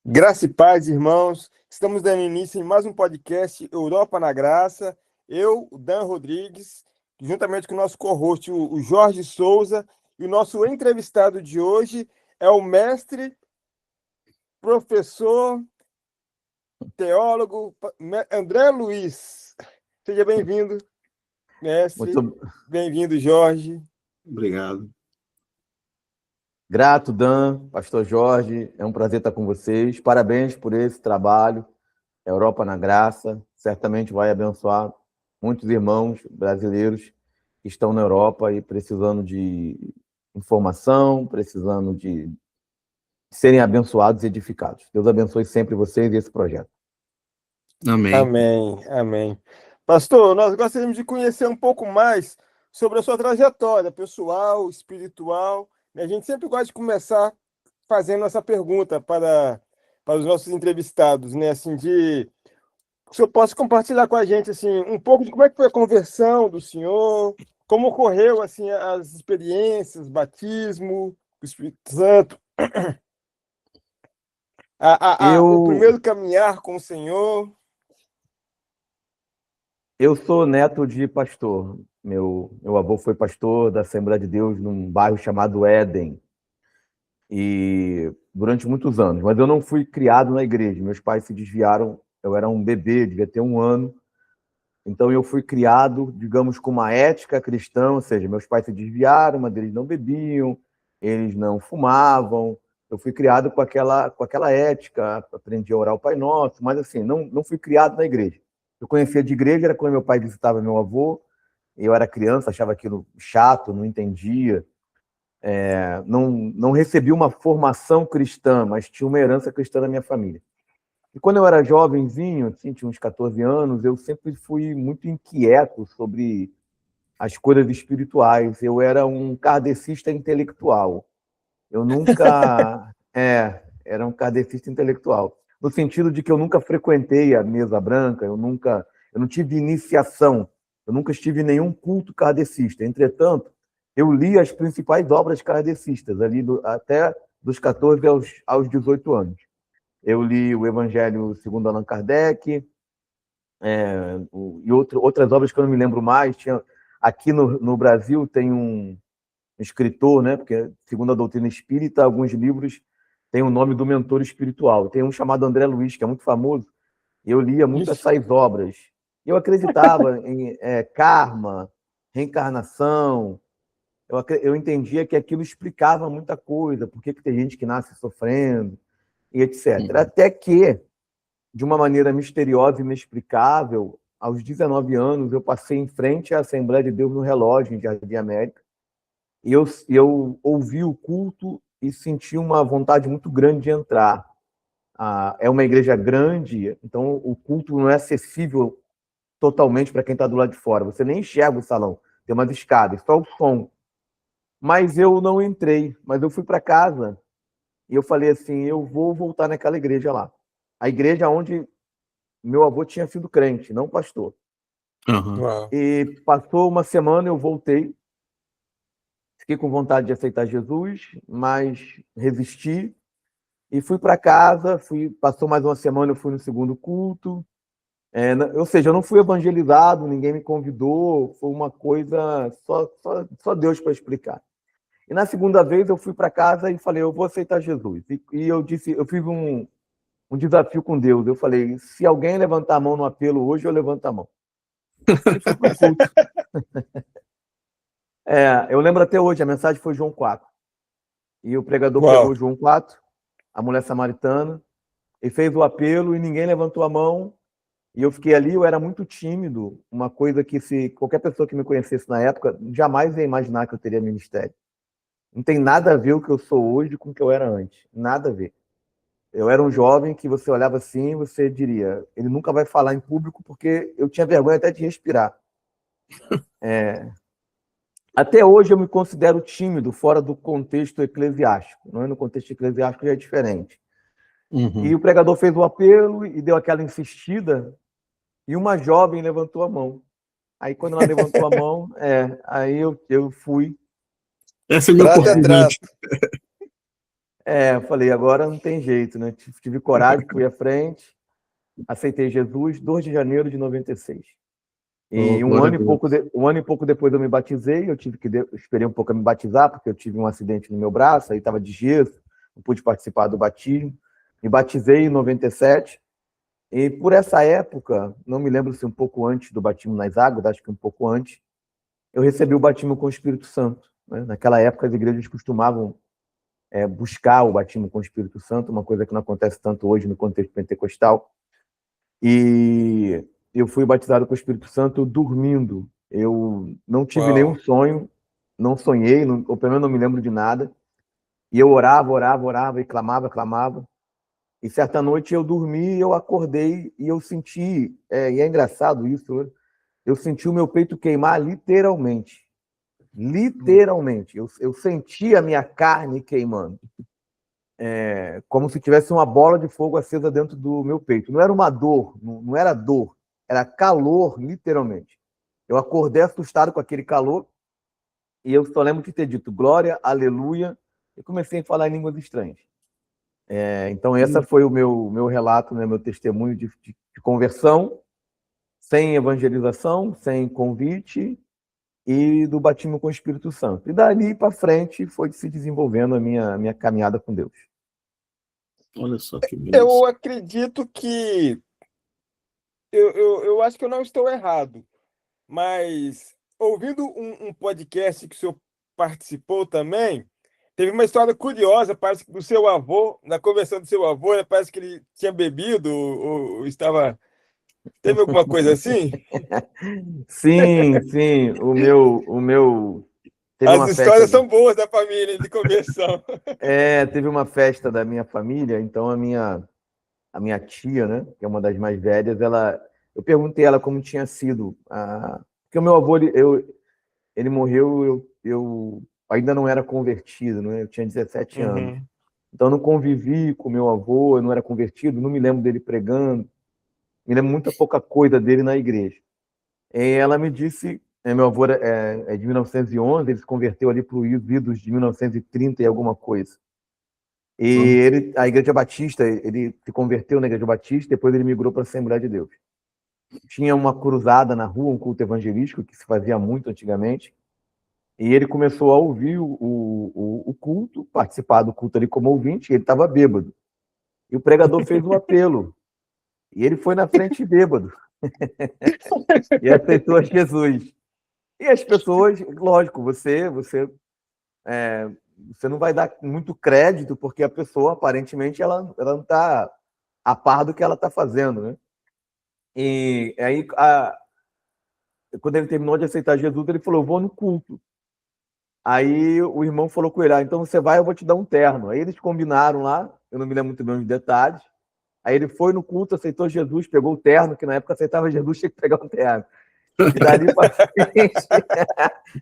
Graça e paz, irmãos. Estamos dando início em mais um podcast Europa na Graça. Eu, o Dan Rodrigues, juntamente com o nosso co-host, o Jorge Souza, e o nosso entrevistado de hoje é o mestre, professor, teólogo, André Luiz. Seja bem-vindo, mestre. Bem-vindo, Jorge. Obrigado. Grato, Dan, pastor Jorge, é um prazer estar com vocês. Parabéns por esse trabalho. Europa na Graça certamente vai abençoar muitos irmãos brasileiros que estão na Europa e precisando de informação, precisando de serem abençoados e edificados. Deus abençoe sempre vocês e esse projeto. Amém. Amém, amém. Pastor, nós gostaríamos de conhecer um pouco mais sobre a sua trajetória pessoal, espiritual. A gente sempre gosta de começar fazendo essa pergunta para os nossos entrevistados, né? Assim, o senhor possa compartilhar com a gente assim, um pouco de como é que foi a conversão do senhor, como ocorreu assim, as experiências, batismo, o Espírito Santo, o primeiro caminhar com o Senhor. Eu sou neto de pastor. Meu avô foi pastor da Assembleia de Deus num bairro chamado Éden. E durante muitos anos. Mas eu não fui criado na igreja. Meus pais se desviaram. Eu era um bebê, devia ter 1 ano. Então eu fui criado, digamos, com uma ética cristã, ou seja, meus pais se desviaram, mas eles não bebiam, eles não fumavam. Eu fui criado com aquela ética, aprendi a orar o Pai Nosso, mas assim, não fui criado na igreja. Eu conhecia de igreja, era quando meu pai visitava meu avô, eu era criança, achava aquilo chato, não entendia. Não recebi uma formação cristã, mas tinha uma herança cristã na minha família. E quando eu era jovenzinho, assim, tinha uns 14 anos, eu sempre fui muito inquieto sobre as coisas espirituais. Eu era um kardecista intelectual. Eu nunca... era um kardecista intelectual. No sentido de que eu nunca frequentei a mesa branca, eu não tive iniciação, eu nunca estive em nenhum culto kardecista. Entretanto, eu li as principais obras kardecistas, ali até dos 14 aos 18 anos. Eu li o Evangelho segundo Allan Kardec, e outras obras que eu não me lembro mais. Aqui no Brasil tem um escritor, né, porque segundo a doutrina espírita, alguns livros têm o nome do mentor espiritual. Tem um chamado André Luiz, que é muito famoso, e eu lia muito essas obras. Eu acreditava em karma, reencarnação. Eu entendia que aquilo explicava muita coisa, por que tem gente que nasce sofrendo, e etc. Até que, de uma maneira misteriosa e inexplicável, aos 19 anos, eu passei em frente à Assembleia de Deus no Relógio, em Jardim América, e eu ouvi o culto e senti uma vontade muito grande de entrar. É uma igreja grande, então o culto não é acessível totalmente para quem está do lado de fora. Você nem enxerga o salão, tem umas escadas, só o som. Mas eu não entrei, mas eu fui para casa e eu falei assim, eu vou voltar naquela igreja lá. A igreja onde meu avô tinha sido crente, não pastor. Uhum. E passou uma semana, eu voltei. Fiquei com vontade de aceitar Jesus, mas resisti. E fui para casa, passou mais uma semana, eu fui no segundo culto. Ou seja, eu não fui evangelizado, ninguém me convidou, foi uma coisa só Deus para explicar. E na segunda vez eu fui para casa e falei, eu vou aceitar Jesus. E eu fiz um desafio com Deus. Eu falei, se alguém levantar a mão no apelo hoje, eu levanto a mão. E fui para o culto. Eu lembro até hoje, a mensagem foi João 4. E o pregador pegou João 4, a mulher samaritana, e fez o apelo e ninguém levantou a mão. E eu fiquei ali, eu era muito tímido, uma coisa que se qualquer pessoa que me conhecesse na época, jamais ia imaginar que eu teria ministério. Não tem nada a ver o que eu sou hoje com o que eu era antes. Nada a ver. Eu era um jovem que você olhava assim e você diria, ele nunca vai falar em público porque eu tinha vergonha até de respirar. Até hoje eu me considero tímido fora do contexto eclesiástico. Não é? No contexto eclesiástico já é diferente. Uhum. E o pregador fez o apelo e deu aquela insistida e uma jovem levantou a mão. Aí quando ela levantou a mão, aí eu fui. Essa é a minha oportunidade. Eu falei, agora não tem jeito, né? Tive coragem, fui à frente, aceitei Jesus, 2 de janeiro de 96. E um ano e pouco depois eu me batizei, esperei um pouco a me batizar, porque eu tive um acidente no meu braço, aí estava de gesso, não pude participar do batismo. Me batizei em 97, e por essa época, não me lembro se um pouco antes do batismo nas águas, acho que um pouco antes, eu recebi o batismo com o Espírito Santo, né? Naquela época as igrejas costumavam buscar o batismo com o Espírito Santo, uma coisa que não acontece tanto hoje no contexto pentecostal. E eu fui batizado com o Espírito Santo dormindo. Eu não tive nenhum sonho, não sonhei, ou pelo menos não me lembro de nada. E eu orava e clamava. E certa noite eu dormi, eu acordei e eu senti, e é engraçado isso, eu senti o meu peito queimar literalmente. Literalmente. Eu senti a minha carne queimando. Como se tivesse uma bola de fogo acesa dentro do meu peito. Não era uma dor, não era dor, era calor, literalmente. Eu acordei assustado com aquele calor e eu só lembro de ter dito glória, aleluia, e comecei a falar em línguas estranhas. Então, esse foi o meu relato, né, meu testemunho de conversão, sem evangelização, sem convite, e do batismo com o Espírito Santo. E dali para frente foi se desenvolvendo a minha caminhada com Deus. Olha só que beleza. Eu acredito que eu acho que eu não estou errado, mas ouvindo um podcast que o senhor participou também, teve uma história curiosa, parece que do seu avô, na conversão do seu avô, né, parece que ele tinha bebido ou estava... Teve alguma coisa assim? Sim, o meu teve As uma histórias festa, são boas da família de conversão. teve uma festa da minha família, então a minha tia, né, que é uma das mais velhas, eu perguntei a ela como tinha sido, porque o meu avô ele morreu, eu ainda não era convertido, né? Eu tinha 17 anos. Uhum. Então eu não convivi com meu avô, eu não era convertido, não me lembro dele pregando, me lembro muita pouca coisa dele na igreja. E ela me disse, meu avô é de 1911, ele se converteu ali para os idos de 1930 e alguma coisa. E a Igreja Batista, ele se converteu na Igreja Batista, depois ele migrou para a Assembleia de Deus. Tinha uma cruzada na rua, um culto evangelístico, que se fazia muito antigamente, e ele começou a ouvir o culto, participar do culto ali como ouvinte, e ele estava bêbado. E o pregador fez um apelo, e ele foi na frente bêbado, e aceitou a Jesus. E as pessoas, lógico, você não vai dar muito crédito, porque a pessoa, aparentemente, ela não está a par do que ela está fazendo, né? E aí, quando ele terminou de aceitar Jesus, ele falou, eu vou no culto. Aí o irmão falou com ele, então você vai, eu vou te dar um terno. Aí eles combinaram lá, eu não me lembro muito bem os detalhes. Aí ele foi no culto, aceitou Jesus, pegou o terno, que na época aceitava Jesus, tinha que pegar um terno. E dali para frente,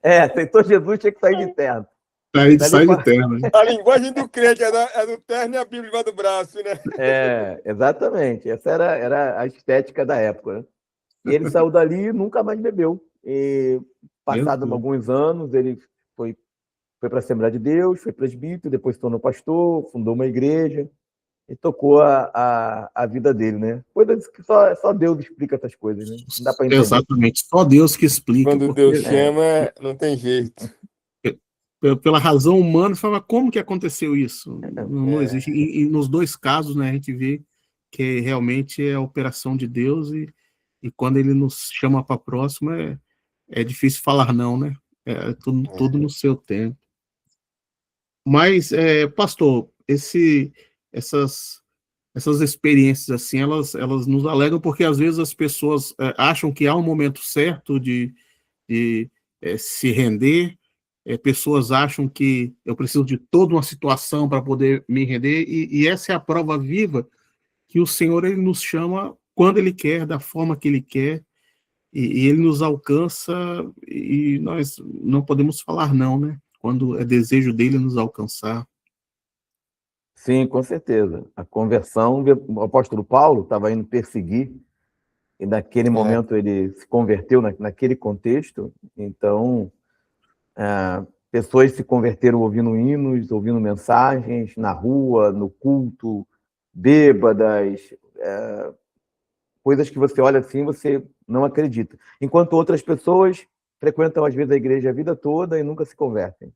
aceitou Jesus, tinha que sair de terno. Aí sai de terno. A linguagem do crente é do terno e a Bíblia vai do braço, né? Exatamente. Essa era a estética da época, né? E ele saiu dali e nunca mais bebeu. E, passados alguns anos, ele foi para a Assembleia de Deus, foi presbítero, depois se tornou pastor, fundou uma igreja e tocou a vida dele, né? Coisas que só Deus explica essas coisas, né? Não dá para entender. Exatamente, só Deus que explica. Quando Deus chama, não tem jeito. Pela razão humana, você fala, como que aconteceu isso? Não existe. E nos dois casos, né, a gente vê que realmente é a operação de Deus e quando ele nos chama para a próxima, é difícil falar não, né? Tudo no seu tempo. Mas, pastor, essas experiências assim, elas nos alegram porque às vezes as pessoas acham que há um momento certo de se render, pessoas acham que eu preciso de toda uma situação para poder me render, e essa é a prova viva que o Senhor ele nos chama quando Ele quer, da forma que Ele quer, e Ele nos alcança, e nós não podemos falar não, né? Quando é desejo dEle nos alcançar. Sim, com certeza. A conversão, o apóstolo Paulo estava indo perseguir, e naquele momento ele se converteu naquele contexto. Então, pessoas se converteram ouvindo hinos, ouvindo mensagens, na rua, no culto, bêbadas, coisas que você olha assim, você não acredita. Enquanto outras pessoas frequentam, às vezes, a igreja a vida toda e nunca se convertem.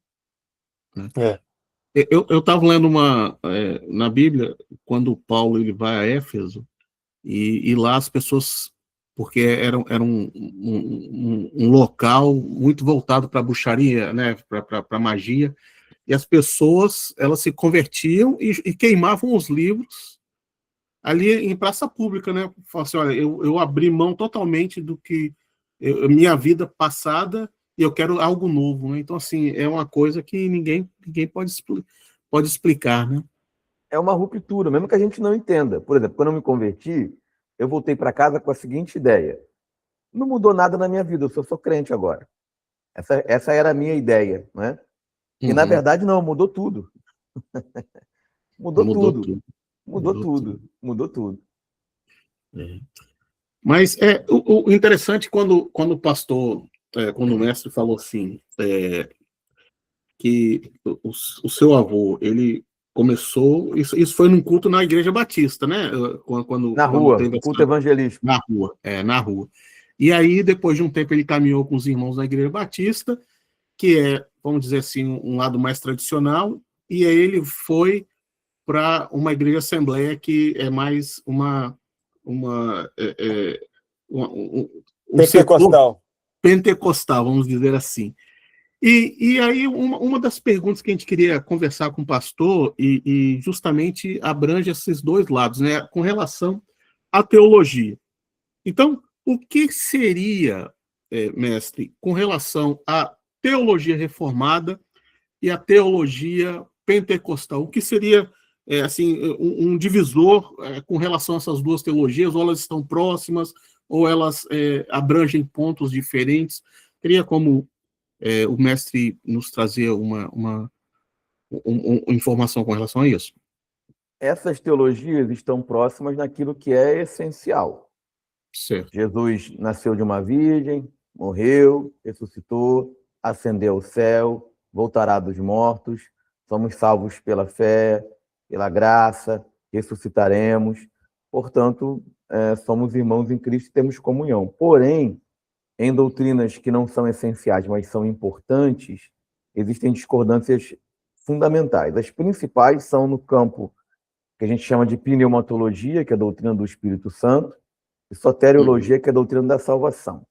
Eu estava lendo na Bíblia, quando Paulo ele vai a Éfeso, e lá as pessoas, porque era um local muito voltado para bruxaria, né, para magia, e as pessoas elas se convertiam e queimavam os livros ali em praça pública, né? Falaram assim, olha, eu abri mão totalmente do que minha vida passada e eu quero algo novo, né? Então, assim, é uma coisa que ninguém pode explicar, né? É uma ruptura, mesmo que a gente não entenda. Por exemplo, quando eu me converti, eu voltei para casa com a seguinte ideia: não mudou nada na minha vida, eu sou crente agora. Essa era a minha ideia, né? E, na verdade, não, mudou tudo. Mudou tudo. Mudou tudo. É. Mas o interessante quando o pastor, quando o mestre falou assim, que o seu avô, ele começou, isso foi num culto na Igreja Batista, né? Quando Rua, teve culto evangelístico. Na rua. E aí, depois de um tempo, ele caminhou com os irmãos da Igreja Batista, que é, vamos dizer assim, um lado mais tradicional, e aí ele foi para uma igreja assembleia que é mais um pentecostal. Pentecostal, vamos dizer assim. E aí, uma das perguntas que a gente queria conversar com o pastor, e justamente abrange esses dois lados, né, com relação à teologia. Então, o que seria, mestre, com relação à teologia reformada e à teologia pentecostal? O que seria assim, um divisor com relação a essas duas teologias? Ou elas estão próximas, ou elas abrangem pontos diferentes? Teria como o mestre nos trazer uma informação com relação a isso? Essas teologias estão próximas naquilo que é essencial. Certo. Jesus nasceu de uma virgem, morreu, ressuscitou, ascendeu ao céu, voltará dos mortos, somos salvos pela fé, pela graça, ressuscitaremos. Portanto, somos irmãos em Cristo e temos comunhão. Porém, em doutrinas que não são essenciais, mas são importantes, existem discordâncias fundamentais. As principais são no campo que a gente chama de pneumatologia, que é a doutrina do Espírito Santo, e soteriologia, que é a doutrina da salvação.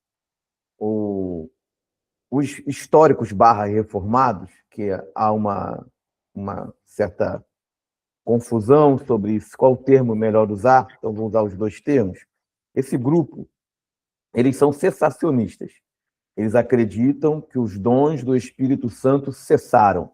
Os históricos /reformados, que há uma certa confusão sobre isso, qual termo melhor usar, então vou usar os dois termos. Esse grupo, eles são cessacionistas. Eles acreditam que os dons do Espírito Santo cessaram.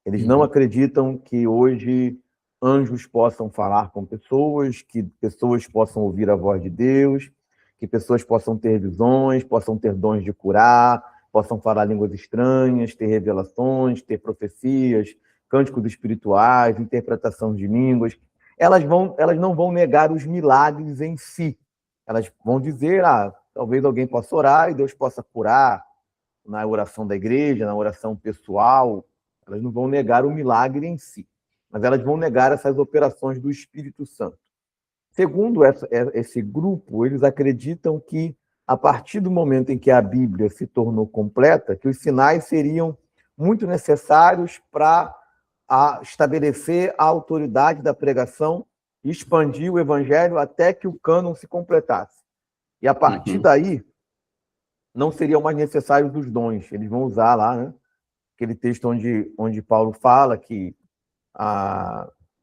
Eles não acreditam que hoje anjos possam falar com pessoas, que pessoas possam ouvir a voz de Deus, que pessoas possam ter visões, possam ter dons de curar, possam falar línguas estranhas, ter revelações, ter profecias, cânticos espirituais, interpretação de línguas. Elas não vão negar os milagres em si. Elas vão dizer, talvez alguém possa orar e Deus possa curar na oração da igreja, na oração pessoal. Elas não vão negar o milagre em si, mas elas vão negar essas operações do Espírito Santo. Segundo esse grupo, eles acreditam que, a partir do momento em que a Bíblia se tornou completa, que os sinais seriam muito necessários para estabelecer a autoridade da pregação e expandir o evangelho até que o cânon se completasse. E a partir daí, não seriam mais necessários os dons. Eles vão usar lá, né, aquele texto onde Paulo fala que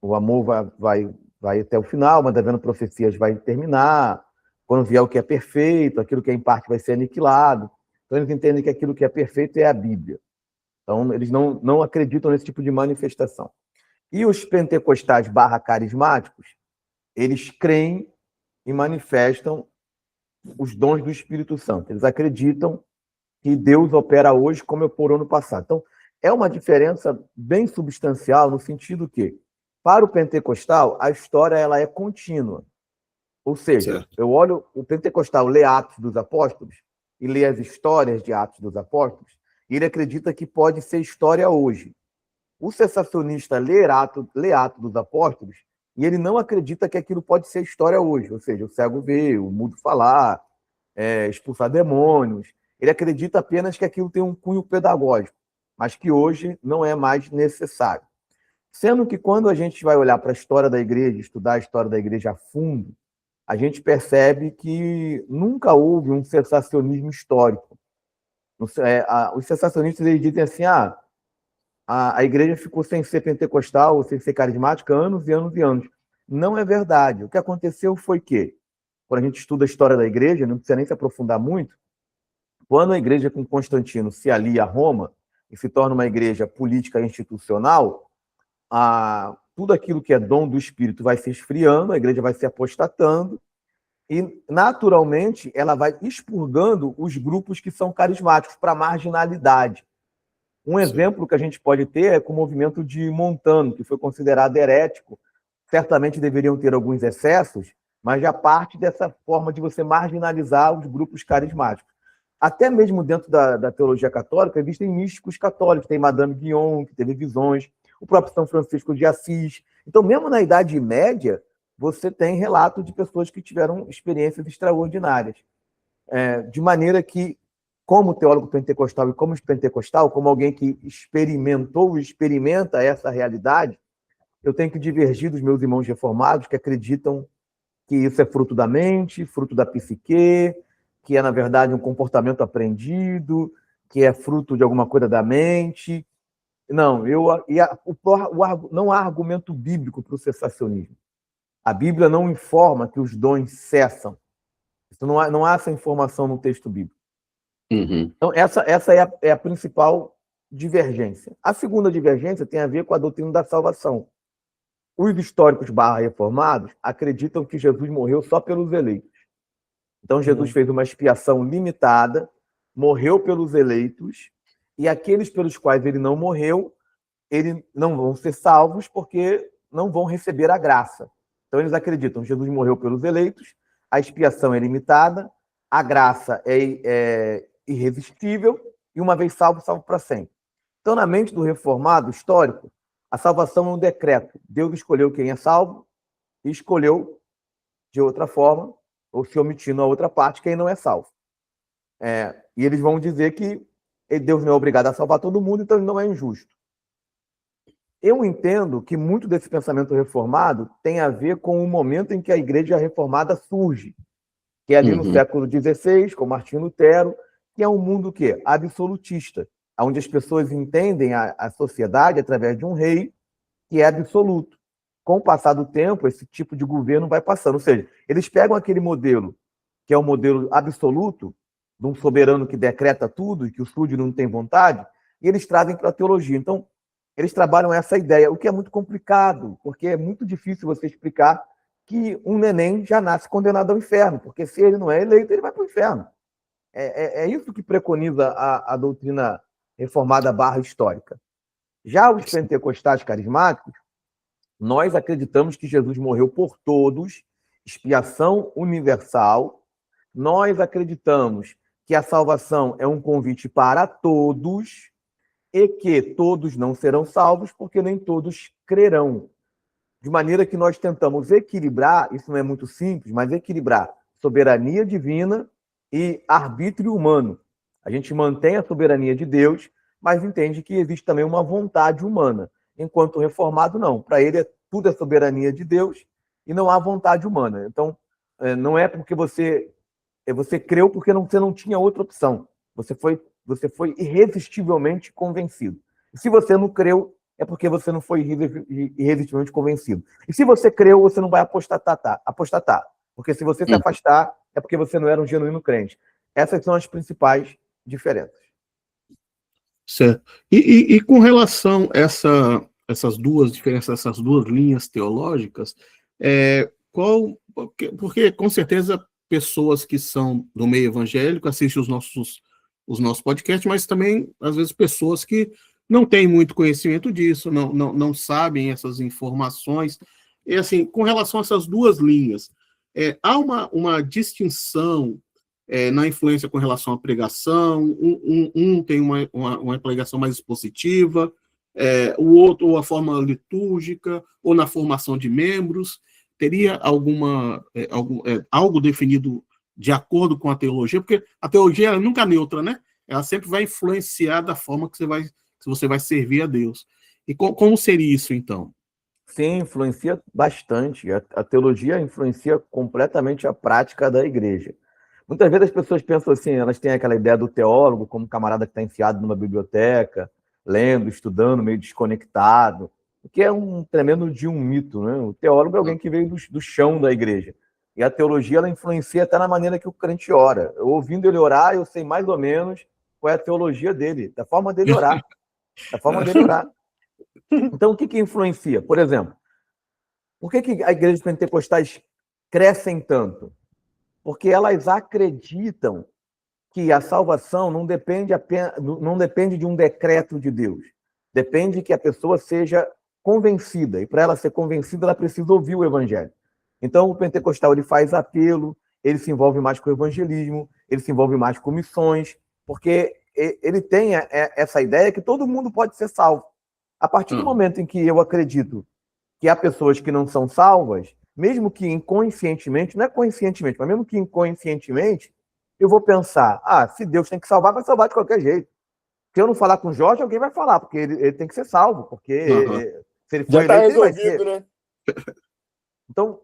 o amor vai até o final, mas havendo profecias vai terminar. Quando vier o que é perfeito, aquilo que é em parte vai ser aniquilado. Então, eles entendem que aquilo que é perfeito é a Bíblia. Então, eles não acreditam nesse tipo de manifestação. E os pentecostais /carismáticos, eles creem e manifestam os dons do Espírito Santo. Eles acreditam que Deus opera hoje como operou no passado. Então, é uma diferença bem substancial no sentido que, para o pentecostal, a história ela é contínua. Ou seja, certo. Eu olho, o pentecostal lê Atos dos Apóstolos e lê as histórias de Atos dos Apóstolos e ele acredita que pode ser história hoje. O sensacionista lê Atos dos Apóstolos e ele não acredita que aquilo pode ser história hoje, ou seja, o cego vê, o mudo falar, expulsar demônios. Ele acredita apenas que aquilo tem um cunho pedagógico, mas que hoje não é mais necessário. Sendo que quando a gente vai olhar para a história da igreja, estudar a história da igreja a fundo, a gente percebe que nunca houve um sensacionismo histórico. Os sensacionistas eles dizem assim, a igreja ficou sem ser pentecostal ou sem ser carismática anos e anos e anos. Não é verdade. O que aconteceu foi que, quando a gente estuda a história da igreja, não precisa nem se aprofundar muito, quando a igreja com Constantino se alia a Roma e se torna uma igreja política e institucional, tudo aquilo que é dom do Espírito vai se esfriando, a igreja vai se apostatando, e, naturalmente, ela vai expurgando os grupos que são carismáticos para a marginalidade. Um exemplo que a gente pode ter é com o movimento de Montano, que foi considerado herético. Certamente deveriam ter alguns excessos, mas já parte dessa forma de você marginalizar os grupos carismáticos. Até mesmo dentro da teologia católica, existem místicos católicos. Tem Madame Guyon, que teve visões, o próprio São Francisco de Assis. Então, mesmo na Idade Média, você tem relatos de pessoas que tiveram experiências extraordinárias. De maneira que, como teólogo pentecostal e como pentecostal, como alguém que experimentou e experimenta essa realidade, eu tenho que divergir dos meus irmãos reformados que acreditam que isso é fruto da mente, fruto da psique, que é, na verdade, um comportamento aprendido, que é fruto de alguma coisa da mente. Não, não há argumento bíblico para o cessacionismo. A Bíblia não informa que os dons cessam. Isso não há essa informação no texto bíblico. Uhum. Então, essa é a principal divergência. A segunda divergência tem a ver com a doutrina da salvação. Os históricos /reformados acreditam que Jesus morreu só pelos eleitos. Então, Jesus fez uma expiação limitada, morreu pelos eleitos, e aqueles pelos quais ele não morreu, eles não vão ser salvos porque não vão receber a graça. Então, eles acreditam que Jesus morreu pelos eleitos, a expiação é limitada, a graça é irresistível, e uma vez salvo, salvo para sempre. Então, na mente do reformado histórico, a salvação é um decreto. Deus escolheu quem é salvo e escolheu, de outra forma, ou se omitindo a outra parte, quem não é salvo. E eles vão dizer que Deus não é obrigado a salvar todo mundo, então ele não é injusto. Eu entendo que muito desse pensamento reformado tem a ver com o momento em que a igreja reformada surge, que é ali no século XVI, com Martinho Lutero, que é um mundo que absolutista, onde as pessoas entendem a sociedade através de um rei que é absoluto. Com o passar do tempo, esse tipo de governo vai passando. Ou seja, eles pegam aquele modelo, que é um modelo absoluto, de um soberano que decreta tudo e que o súdito não tem vontade, e eles trazem para a teologia. Então, eles trabalham essa ideia, o que é muito complicado, porque é muito difícil você explicar que um neném já nasce condenado ao inferno, porque se ele não é eleito, ele vai para o inferno. É isso que preconiza a doutrina reformada /histórica. Já os pentecostais carismáticos, nós acreditamos que Jesus morreu por todos, expiação universal. Nós acreditamos que a salvação é um convite para todos e que todos não serão salvos porque nem todos crerão. De maneira que nós tentamos equilibrar, isso não é muito simples, mas equilibrar soberania divina e arbítrio humano. A gente mantém a soberania de Deus, mas entende que existe também uma vontade humana. Enquanto o reformado, não. Para ele, tudo é soberania de Deus e não há vontade humana. Então, não é porque você creu porque você não tinha outra opção. Você foi irresistivelmente convencido. E se você não creu, é porque você não foi irresistivelmente convencido. E se você creu, você não vai apostatar. Porque se você se afastar, é porque você não era um genuíno crente. Essas são as principais diferenças. Certo. E com relação a essas duas diferenças, essas duas linhas teológicas, porque com certeza pessoas que são do meio evangélico assistem os nossos podcasts, mas também, às vezes, pessoas que não têm muito conhecimento disso, não sabem essas informações. E, assim, com relação a essas duas linhas, há uma distinção na influência com relação à pregação, um tem uma pregação mais expositiva, o outro, ou a forma litúrgica, ou na formação de membros. Teria algo definido de acordo com a teologia? Porque a teologia ela nunca é neutra, né? Ela sempre vai influenciar da forma que você vai servir a Deus. E como seria isso, então? Sim, influencia bastante. A teologia influencia completamente a prática da igreja. Muitas vezes as pessoas pensam assim, elas têm aquela ideia do teólogo como um camarada que está enfiado numa biblioteca, lendo, estudando, meio desconectado, o que é um tremendo de um mito, né? O teólogo é alguém que veio do chão da igreja. E a teologia, ela influencia até na maneira que o crente ora. Eu, ouvindo ele orar, eu sei mais ou menos qual é a teologia dele, da forma dele orar. Da forma dele orar. Então, o que influencia? Por exemplo, por que a igreja pentecostais crescem tanto? Porque elas acreditam que a salvação não depende de um decreto de Deus. Depende que a pessoa seja convencida. E para ela ser convencida, ela precisa ouvir o evangelho. Então, o pentecostal ele faz apelo, ele se envolve mais com o evangelismo, ele se envolve mais com missões, porque ele tem essa ideia que todo mundo pode ser salvo. A partir do momento em que eu acredito que há pessoas que não são salvas, mesmo que inconscientemente, não é conscientemente, mas mesmo que inconscientemente, eu vou pensar, se Deus tem que salvar, vai salvar de qualquer jeito. Se eu não falar com o Jorge, alguém vai falar, porque ele tem que ser salvo, porque se ele for já está eleito, ele vai ser. resolvido, né? Então,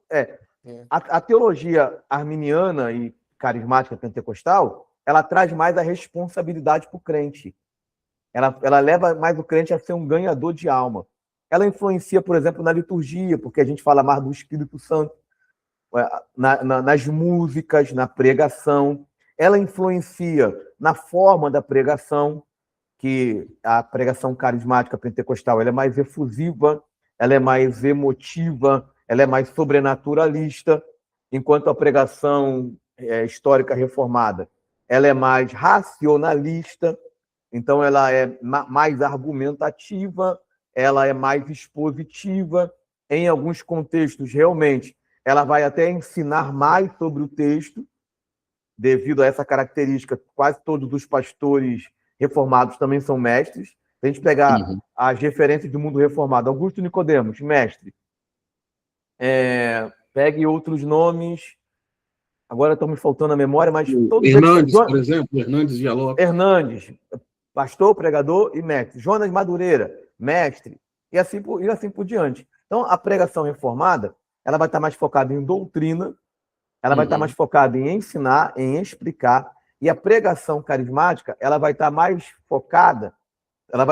a teologia arminiana e carismática pentecostal, ela traz mais a responsabilidade para o crente. Ela leva mais o crente a ser um ganhador de alma. Ela influencia, por exemplo, na liturgia, porque a gente fala mais do Espírito Santo, nas músicas, na pregação. Ela influencia na forma da pregação, que a pregação carismática pentecostal ela é mais efusiva, ela é mais emotiva, ela é mais sobrenaturalista, enquanto a pregação histórica reformada ela é mais racionalista, então ela é mais argumentativa, ela é mais expositiva. Em alguns contextos, realmente, ela vai até ensinar mais sobre o texto, devido a essa característica. Quase todos os pastores reformados também são mestres. Se a gente pegar as referências do mundo reformado, Augusto Nicodemos, mestre. Pegue outros nomes. Agora estão me faltando a memória, mas todos Hernandes, por exemplo, Hernandes Dialog. Hernandes, pastor, pregador e mestre. Jonas Madureira, mestre, e assim por diante. Então, a pregação reformada, ela vai estar mais focada em doutrina, ela vai estar mais focada em ensinar, em explicar, e a pregação carismática, ela vai estar mais focada,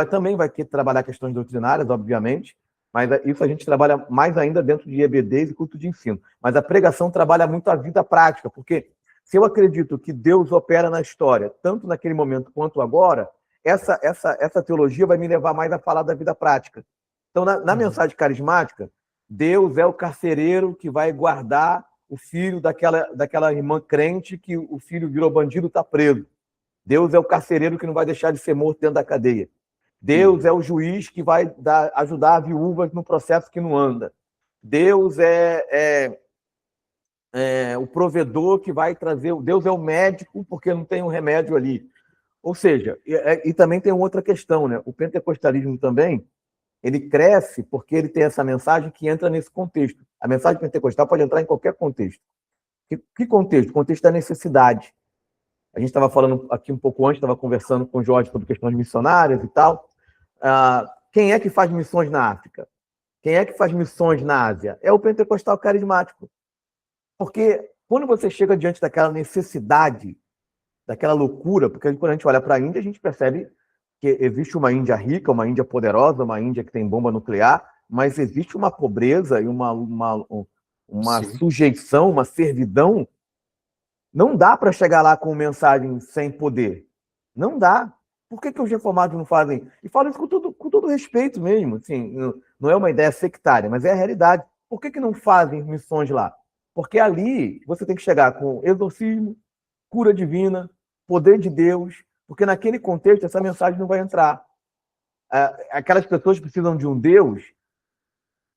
também vai ter que trabalhar questões doutrinárias, obviamente, mas isso a gente trabalha mais ainda dentro de EBDs e culto de ensino. Mas a pregação trabalha muito a vida prática, porque se eu acredito que Deus opera na história, tanto naquele momento quanto agora, essa teologia vai me levar mais a falar da vida prática. Então, na mensagem carismática, Deus é o carcereiro que vai guardar o filho daquela irmã crente que o filho virou bandido, está preso. Deus é o carcereiro que não vai deixar de ser morto dentro da cadeia. Deus é o juiz que vai ajudar a viúva no processo que não anda. Deus é o provedor que vai trazer. Deus é o médico porque não tem um remédio ali. Ou seja, e também tem outra questão, né? O pentecostalismo também, ele cresce porque ele tem essa mensagem que entra nesse contexto. A mensagem pentecostal pode entrar em qualquer contexto. Que contexto? O contexto da necessidade. A gente estava falando aqui um pouco antes, estava conversando com o Jorge sobre questões missionárias e tal. Quem é que faz missões na África? Quem é que faz missões na Ásia? É o pentecostal carismático. Porque quando você chega diante daquela necessidade, daquela loucura, porque quando a gente olha para a Índia, a gente percebe que existe uma Índia rica, uma Índia poderosa, uma Índia que tem bomba nuclear, mas existe uma pobreza e uma sujeição, uma servidão. Não dá para chegar lá com mensagem sem poder. Não dá. Por que os reformados não fazem? E falo isso com todo respeito mesmo. Assim, não é uma ideia sectária, mas é a realidade. Por que não fazem missões lá? Porque ali você tem que chegar com exorcismo, cura divina, poder de Deus, porque naquele contexto essa mensagem não vai entrar. Aquelas pessoas precisam de um Deus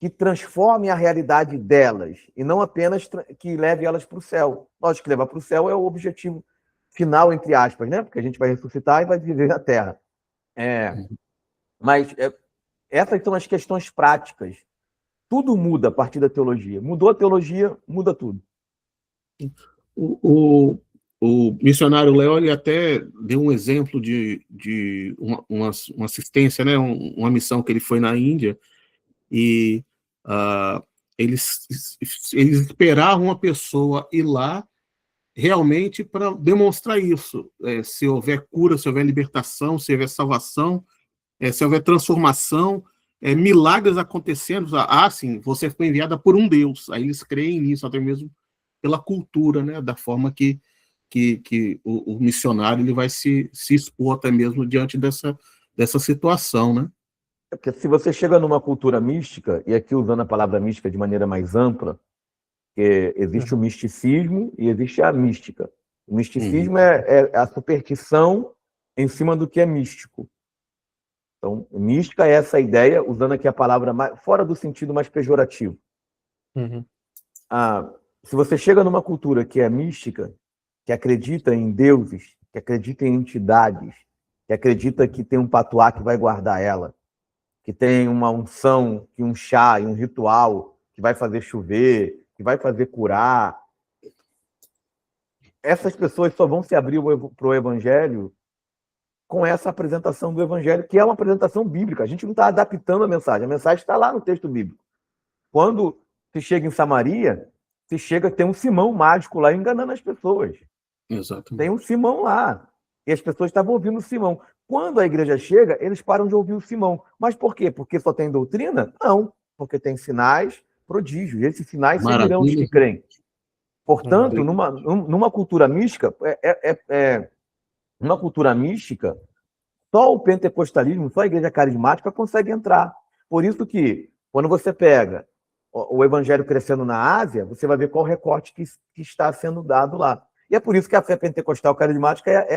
que transforme a realidade delas e não apenas que leve elas para o céu. Lógico que levar para o céu é o objetivo final, entre aspas, né? Porque a gente vai ressuscitar e vai viver na Terra. Mas essas são as questões práticas. Tudo muda a partir da teologia. Mudou a teologia, muda tudo. O missionário Léo, ele até deu um exemplo de uma assistência, né? Uma missão que ele foi na Índia, e eles esperavam uma pessoa ir lá realmente para demonstrar isso. Se houver cura, se houver libertação, se houver salvação, se houver transformação, milagres acontecendo. Sim, você foi enviada por um Deus. Aí eles creem nisso, até mesmo pela cultura, né? Da forma que o missionário ele vai se expor até mesmo diante dessa situação, né? Porque se você chega numa cultura mística, e aqui usando a palavra mística de maneira mais ampla, que existe o misticismo e existe a mística. O misticismo é a superstição em cima do que é místico. Então, mística é essa ideia, usando aqui a palavra fora do sentido mais pejorativo. Se você chega numa cultura que é mística, que acredita em deuses, que acredita em entidades, que acredita que tem um patuá que vai guardar ela, que tem uma unção, que um chá e um ritual que vai fazer chover, que vai fazer curar. Essas pessoas só vão se abrir para o Evangelho com essa apresentação do Evangelho, que é uma apresentação bíblica. A gente não está adaptando a mensagem está lá no texto bíblico. Quando se chega em Samaria, tem um Simão mágico lá enganando as pessoas. Exatamente. Tem um Simão lá. E as pessoas estavam ouvindo o Simão. Quando a igreja chega, eles param de ouvir o Simão. Mas por quê? Porque só tem doutrina? Não. Porque tem sinais, prodígios. E esses sinais seguirão os que creem. Portanto, numa cultura mística, só o pentecostalismo, só a igreja carismática consegue entrar. Por isso que, quando você pega o evangelho crescendo na Ásia, você vai ver qual o recorte que está sendo dado lá. E é por isso que a fé pentecostal carismática é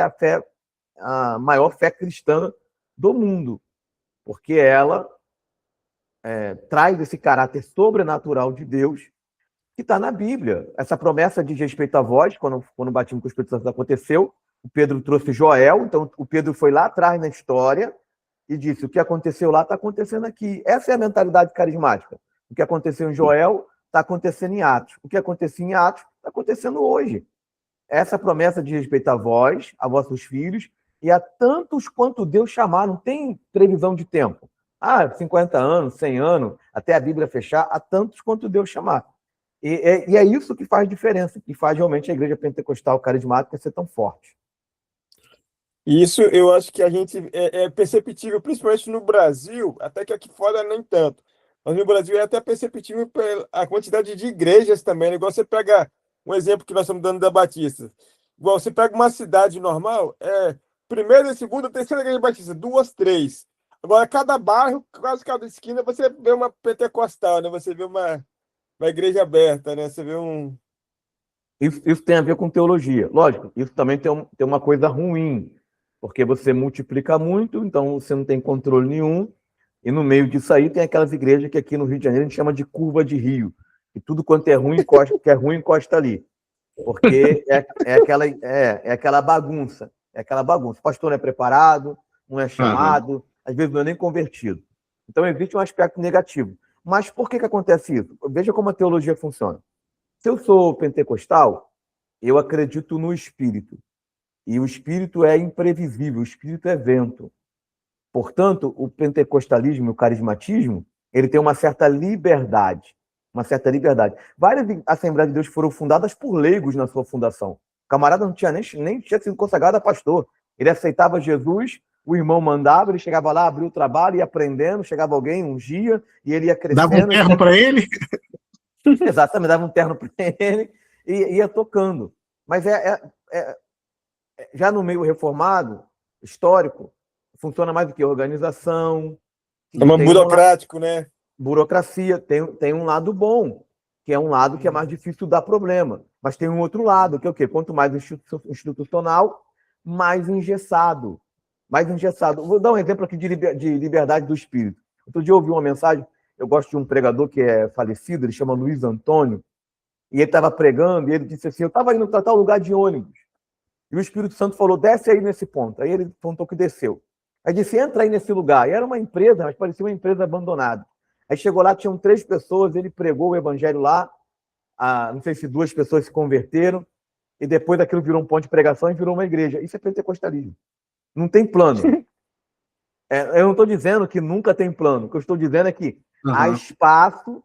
a maior fé cristã do mundo, porque ela traz esse caráter sobrenatural de Deus que está na Bíblia. Essa promessa diz respeito a vós, quando o batismo com o Espírito Santo aconteceu, o Pedro trouxe Joel, então o Pedro foi lá atrás na história e disse: o que aconteceu lá está acontecendo aqui. Essa é a mentalidade carismática. O que aconteceu em Joel está acontecendo em Atos. O que acontecia em Atos está acontecendo hoje. Essa promessa diz respeito a vós, a vossos filhos, e a tantos quanto Deus chamar. Não tem previsão de tempo. 50 anos, 100 anos, até a Bíblia fechar, a tantos quanto Deus chamar. E é isso que faz diferença, que faz realmente a igreja pentecostal carismática ser tão forte. Isso eu acho que a gente é perceptível, principalmente no Brasil, até que aqui fora nem tanto. Mas no Brasil é até perceptível a quantidade de igrejas também, né? Igual você pega um exemplo que nós estamos dando da Batista. Igual você pega uma cidade normal, primeira, segunda, terceira igreja batista, 2, 3. Agora, cada bairro, quase cada esquina, você vê uma pentecostal, né? Você vê uma igreja aberta, né? Você vê um... Isso tem a ver com teologia. Lógico, isso também tem uma coisa ruim, porque você multiplica muito, então você não tem controle nenhum, e no meio disso aí tem aquelas igrejas que aqui no Rio de Janeiro a gente chama de curva de rio, e tudo quanto é ruim encosta ali, porque é aquela bagunça, O pastor não é preparado, não é chamado, às vezes não é nem convertido. Então existe um aspecto negativo. Mas por que acontece isso? Veja como a teologia funciona. Se eu sou pentecostal, eu acredito no Espírito. E o Espírito é imprevisível, o Espírito é vento. Portanto, o pentecostalismo e o carismatismo, ele tem uma certa liberdade. Várias Assembleias de Deus foram fundadas por leigos na sua fundação. O camarada não tinha nem tinha sido consagrado a pastor. Ele aceitava Jesus, o irmão mandava, ele chegava lá, abria o trabalho, ia aprendendo, chegava alguém, ungia, e ele ia crescendo. Dava um terno para ele? Exatamente, dava um terno para ele e ia tocando. Mas já no meio reformado, histórico, funciona mais do que organização. É mais burocrático, né? Burocracia. Tem um lado bom, que é um lado que é mais difícil dar problema. Mas tem um outro lado, que é o quê? Quanto mais institucional, mais engessado. Vou dar um exemplo aqui de liberdade do espírito. Outro dia eu ouvi uma mensagem, eu gosto de um pregador que é falecido, ele chama Luiz Antônio, e ele estava pregando, e ele disse assim: eu estava indo para tal lugar de ônibus. E o Espírito Santo falou, desce aí nesse ponto. Aí ele contou que desceu. Aí disse, entra aí nesse lugar. E era uma empresa, mas parecia uma empresa abandonada. Aí chegou lá, tinham 3 pessoas, ele pregou o evangelho lá, não sei se 2 pessoas se converteram, e depois aquilo virou um ponto de pregação e virou uma igreja. Isso é pentecostalismo. Não tem plano. Eu não estou dizendo que nunca tem plano. O que eu estou dizendo é que há espaço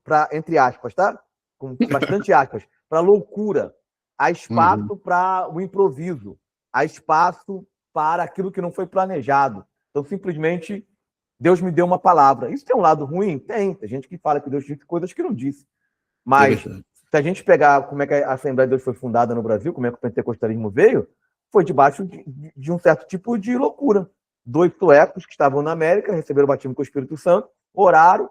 para, entre aspas, tá? Com bastante aspas, para loucura. Há espaço para o improviso. Há espaço para aquilo que não foi planejado. Então, simplesmente, Deus me deu uma palavra. Isso tem um lado ruim? Tem. Tem gente que fala que Deus disse coisas que não disse. Mas, se a gente pegar como é que a Assembleia de Deus foi fundada no Brasil, como é que o pentecostalismo veio, foi debaixo de um certo tipo de loucura. 2 suecos que estavam na América, receberam o batismo com o Espírito Santo, oraram,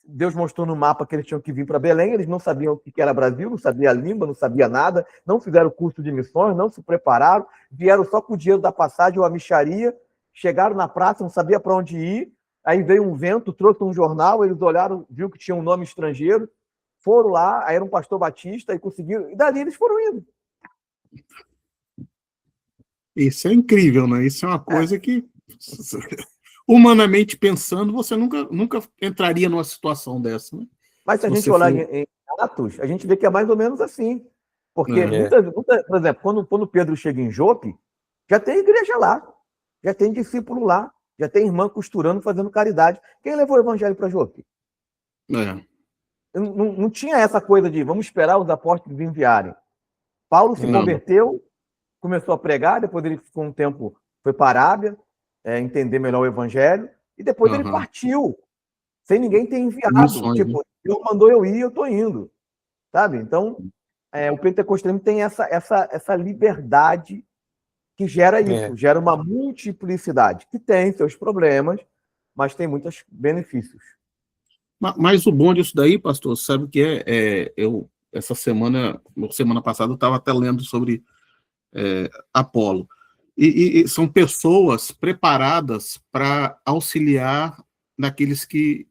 Deus mostrou no mapa que eles tinham que vir para Belém, eles não sabiam o que era Brasil, não sabiam a língua, não sabiam nada, não fizeram curso de missões, não se prepararam, vieram só com o dinheiro da passagem ou a mixaria, chegaram na praça, não sabia para onde ir, aí veio um vento, trouxe um jornal, eles olharam, viu que tinha um nome estrangeiro, foram lá, aí era um pastor batista, e conseguiram, e dali eles foram indo. Isso é incrível, né? Isso é uma coisa que, humanamente pensando, você nunca entraria numa situação dessa, né? Mas se a gente olhar em Atos, a gente vê que é mais ou menos assim. Porque, por exemplo, quando Pedro chega em Jope, já tem igreja lá, já tem discípulo lá, já tem irmã costurando, fazendo caridade. Quem levou o evangelho para Jope? Não tinha essa coisa de vamos esperar os apóstolos enviarem. Paulo se converteu, começou a pregar, depois ele ficou um tempo, foi para a Arábia, entender melhor o evangelho, e depois ele partiu, sem ninguém ter enviado. Tipo, Deus mandou eu ir, eu estou indo. Sabe? Então, o pentecostalismo tem essa liberdade que gera isso, gera uma multiplicidade, que tem seus problemas, mas tem muitos benefícios. Mas o bom disso daí, pastor, sabe o que eu, essa semana passada, eu estava até lendo sobre Apolo. E são pessoas preparadas para auxiliar naqueles que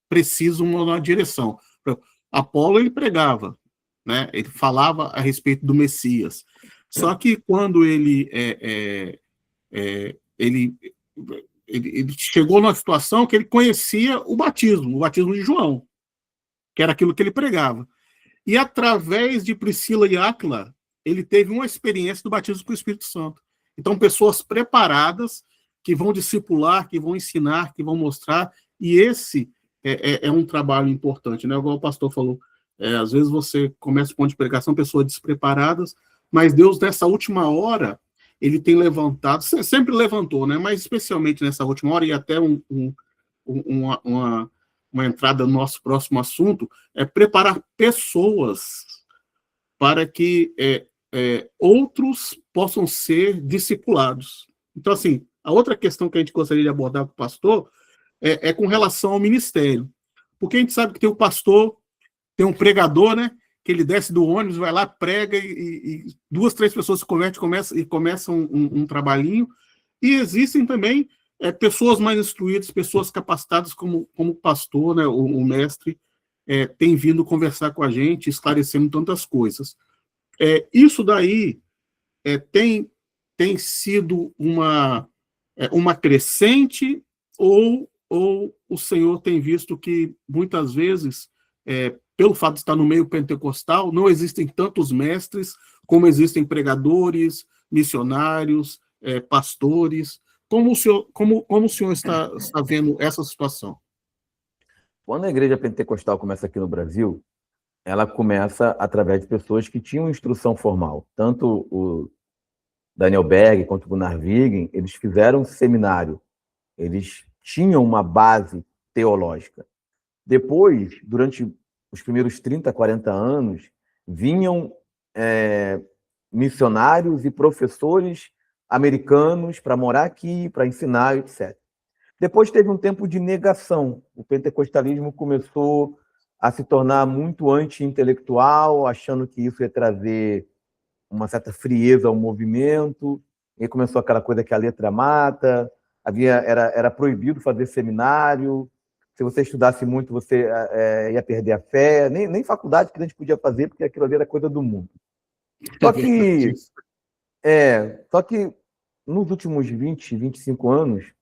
precisam na direção. Apolo, ele pregava, né? Ele falava a respeito do Messias. Só que quando ele chegou numa situação que ele conhecia o batismo de João, que era aquilo que ele pregava. E através de Priscila e Áquila, ele teve uma experiência do batismo com o Espírito Santo. Então, pessoas preparadas que vão discipular, que vão ensinar, que vão mostrar, e esse é um trabalho importante, né? Igual o pastor falou, às vezes você começa o ponto de pregação, pessoas despreparadas, mas Deus, nessa última hora, ele tem levantado, sempre levantou, né? Mas especialmente nessa última hora, e até uma entrada no nosso próximo assunto, é preparar pessoas para que outros possam ser discipulados. Então, assim, a outra questão que a gente gostaria de abordar com o pastor é com relação ao ministério. Porque a gente sabe que tem o pastor, tem um pregador, né? Que ele desce do ônibus, vai lá, prega, e 2, 3 pessoas se convertem e começam um trabalhinho. E existem também pessoas mais instruídas, pessoas capacitadas como o pastor, né? O mestre, tem vindo conversar com a gente, esclarecendo tantas coisas. Isso daí tem sido uma crescente, ou o Senhor tem visto que, muitas vezes, pelo fato de estar no meio pentecostal, não existem tantos mestres como existem pregadores, missionários, pastores. Como o senhor está vendo essa situação? Quando a igreja pentecostal começa aqui no Brasil, ela começa através de pessoas que tinham instrução formal. Tanto o Daniel Berg quanto o Gunnar Wiggen, eles fizeram um seminário. Eles tinham uma base teológica. Depois, durante os primeiros 30, 40 anos, vinham missionários e professores americanos para morar aqui, para ensinar, etc. Depois teve um tempo de negação. O pentecostalismo começou a se tornar muito anti-intelectual, achando que isso ia trazer uma certa frieza ao movimento, e começou aquela coisa que a letra mata, era proibido fazer seminário, se você estudasse muito, você ia perder a fé, nem faculdade que a gente podia fazer, porque aquilo ali era coisa do mundo. Só que nos últimos 20, 25 anos,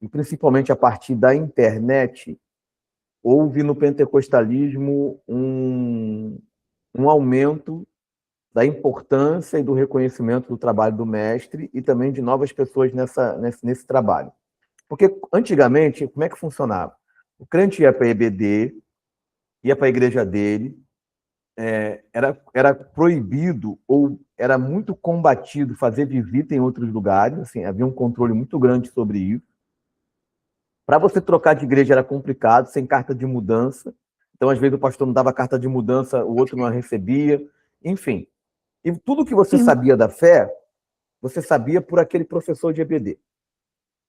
e principalmente a partir da internet, houve no pentecostalismo um aumento da importância e do reconhecimento do trabalho do mestre e também de novas pessoas nesse trabalho. Porque antigamente, como é que funcionava? O crente ia para a EBD, ia para a igreja dele, era proibido ou era muito combatido fazer visita em outros lugares, assim, havia um controle muito grande sobre isso. Para você trocar de igreja era complicado, sem carta de mudança. Então, às vezes, o pastor não dava carta de mudança, o outro não a recebia. Enfim. E tudo que você sabia da fé, você sabia por aquele professor de EBD.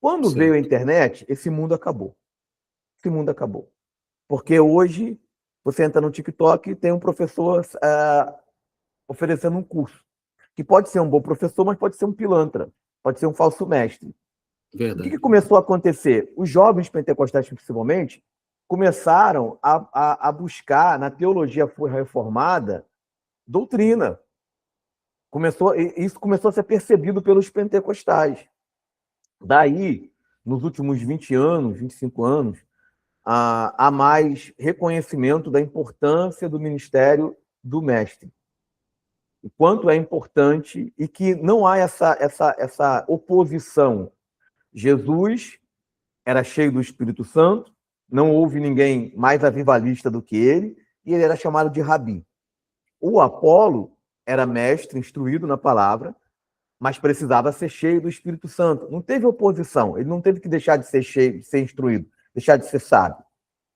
Quando veio a internet, esse mundo acabou. Esse mundo acabou. Porque hoje, você entra no TikTok e tem um professor oferecendo um curso. Que pode ser um bom professor, mas pode ser um pilantra. Pode ser um falso mestre. Verdade. O que começou a acontecer? Os jovens pentecostais, principalmente, começaram a buscar, na teologia reformada, doutrina. Isso começou a ser percebido pelos pentecostais. Daí, nos últimos 20 anos, 25 anos, há mais reconhecimento da importância do ministério do mestre. O quanto é importante e que não há essa oposição. Jesus era cheio do Espírito Santo, não houve ninguém mais avivalista do que ele, e ele era chamado de rabi. O Apolo era mestre, instruído na palavra, mas precisava ser cheio do Espírito Santo. Não teve oposição, ele não teve que deixar de ser cheio, de ser instruído, deixar de ser sábio.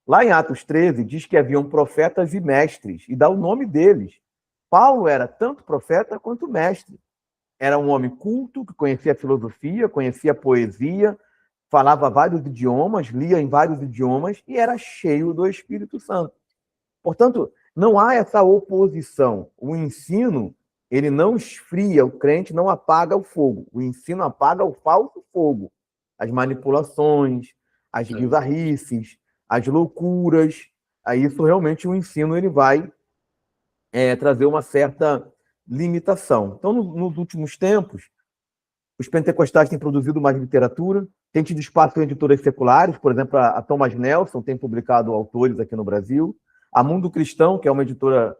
Lá em Atos 13, diz que haviam profetas e mestres, e dá o nome deles. Paulo era tanto profeta quanto mestre. Era um homem culto, que conhecia filosofia, conhecia poesia, falava vários idiomas, lia em vários idiomas e era cheio do Espírito Santo. Portanto, não há essa oposição. O ensino, ele não esfria o crente, não apaga o fogo. O ensino apaga o falso fogo. As manipulações, as bizarrices, as loucuras. Aí isso realmente o ensino ele vai trazer uma certa limitação. Então, nos últimos tempos, os pentecostais têm produzido mais literatura, têm tido espaço em editoras seculares, por exemplo, a Thomas Nelson tem publicado autores aqui no Brasil, a Mundo Cristão, que é uma editora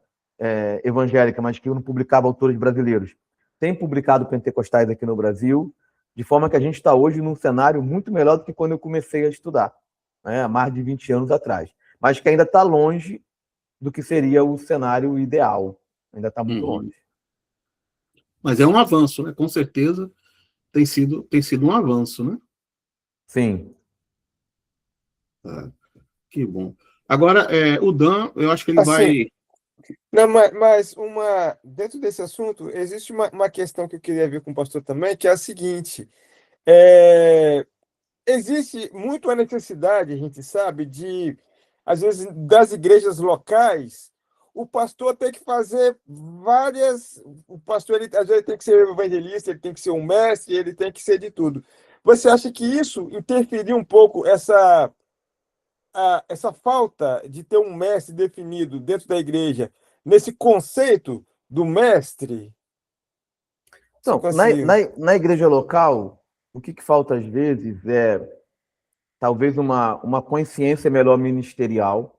evangélica, mas que não publicava autores brasileiros, tem publicado pentecostais aqui no Brasil, de forma que a gente está hoje num cenário muito melhor do que quando eu comecei a estudar, há mais de 20 anos atrás, mas que ainda está longe do que seria o cenário ideal, ainda está muito longe. Mas é um avanço, né? Com certeza tem sido um avanço, né? Sim. Que bom. Agora, o Dan, eu acho que ele Assim, vai... Não, mas dentro desse assunto, existe uma questão que eu queria ver com o pastor também, que é a seguinte: existe muito a necessidade, a gente sabe, às vezes, das igrejas locais, o pastor tem que fazer várias. O pastor, às vezes, tem que ser evangelista, ele tem que ser um mestre, ele tem que ser de tudo. Você acha que isso interferiu um pouco essa falta de ter um mestre definido dentro da igreja, nesse conceito do mestre? Então, na igreja local, o que falta às vezes é talvez uma consciência melhor ministerial.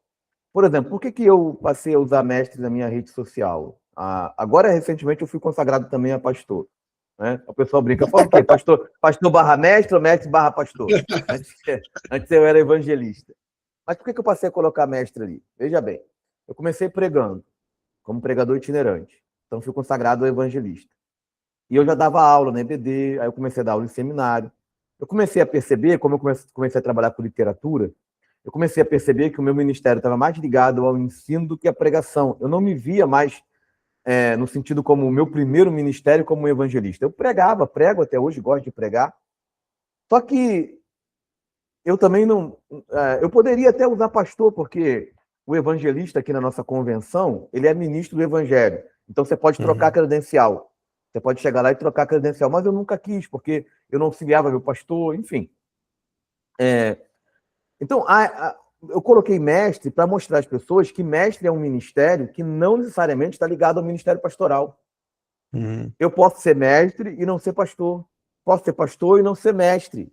Por exemplo, por que eu passei a usar mestre na minha rede social? Agora, recentemente, eu fui consagrado também a pastor. Né? O pessoal brinca, fala o quê? Pastor barra mestre ou mestre barra pastor? Antes eu era evangelista. Mas por que eu passei a colocar mestre ali? Veja bem, eu comecei pregando, como pregador itinerante. Então, fui consagrado a evangelista. E eu já dava aula na EBD, aí eu comecei a dar aula em seminário. Eu comecei a perceber, como eu comecei a trabalhar com literatura, eu comecei a perceber que o meu ministério estava mais ligado ao ensino do que à pregação. Eu não me via mais no sentido como o meu primeiro ministério como evangelista. Eu prego até hoje, gosto de pregar. Só que eu também não... eu poderia até usar pastor, porque o evangelista aqui na nossa convenção, ele é ministro do evangelho. Então você pode trocar credencial. Você pode chegar lá e trocar credencial. Mas eu nunca quis, porque eu não auxiliava meu pastor, enfim. Então, eu coloquei mestre para mostrar às pessoas que mestre é um ministério que não necessariamente está ligado ao ministério pastoral. Eu posso ser mestre e não ser pastor. Posso ser pastor e não ser mestre.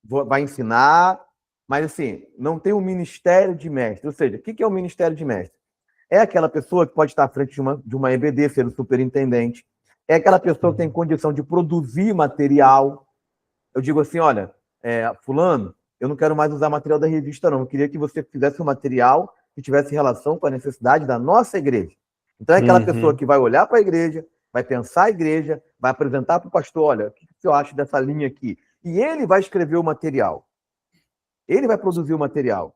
Vai ensinar, mas assim, não tem um ministério de mestre. Ou seja, o que é o ministério de mestre? É aquela pessoa que pode estar à frente de uma EBD, sendo superintendente. É aquela pessoa que tem condição de produzir material. Eu digo assim, olha, fulano, eu não quero mais usar material da revista, não. Eu queria que você fizesse um material que tivesse relação com a necessidade da nossa igreja. Então é aquela pessoa que vai olhar para a igreja, vai pensar a igreja, vai apresentar para o pastor, olha, o que eu acho dessa linha aqui? E ele vai escrever o material. Ele vai produzir o material.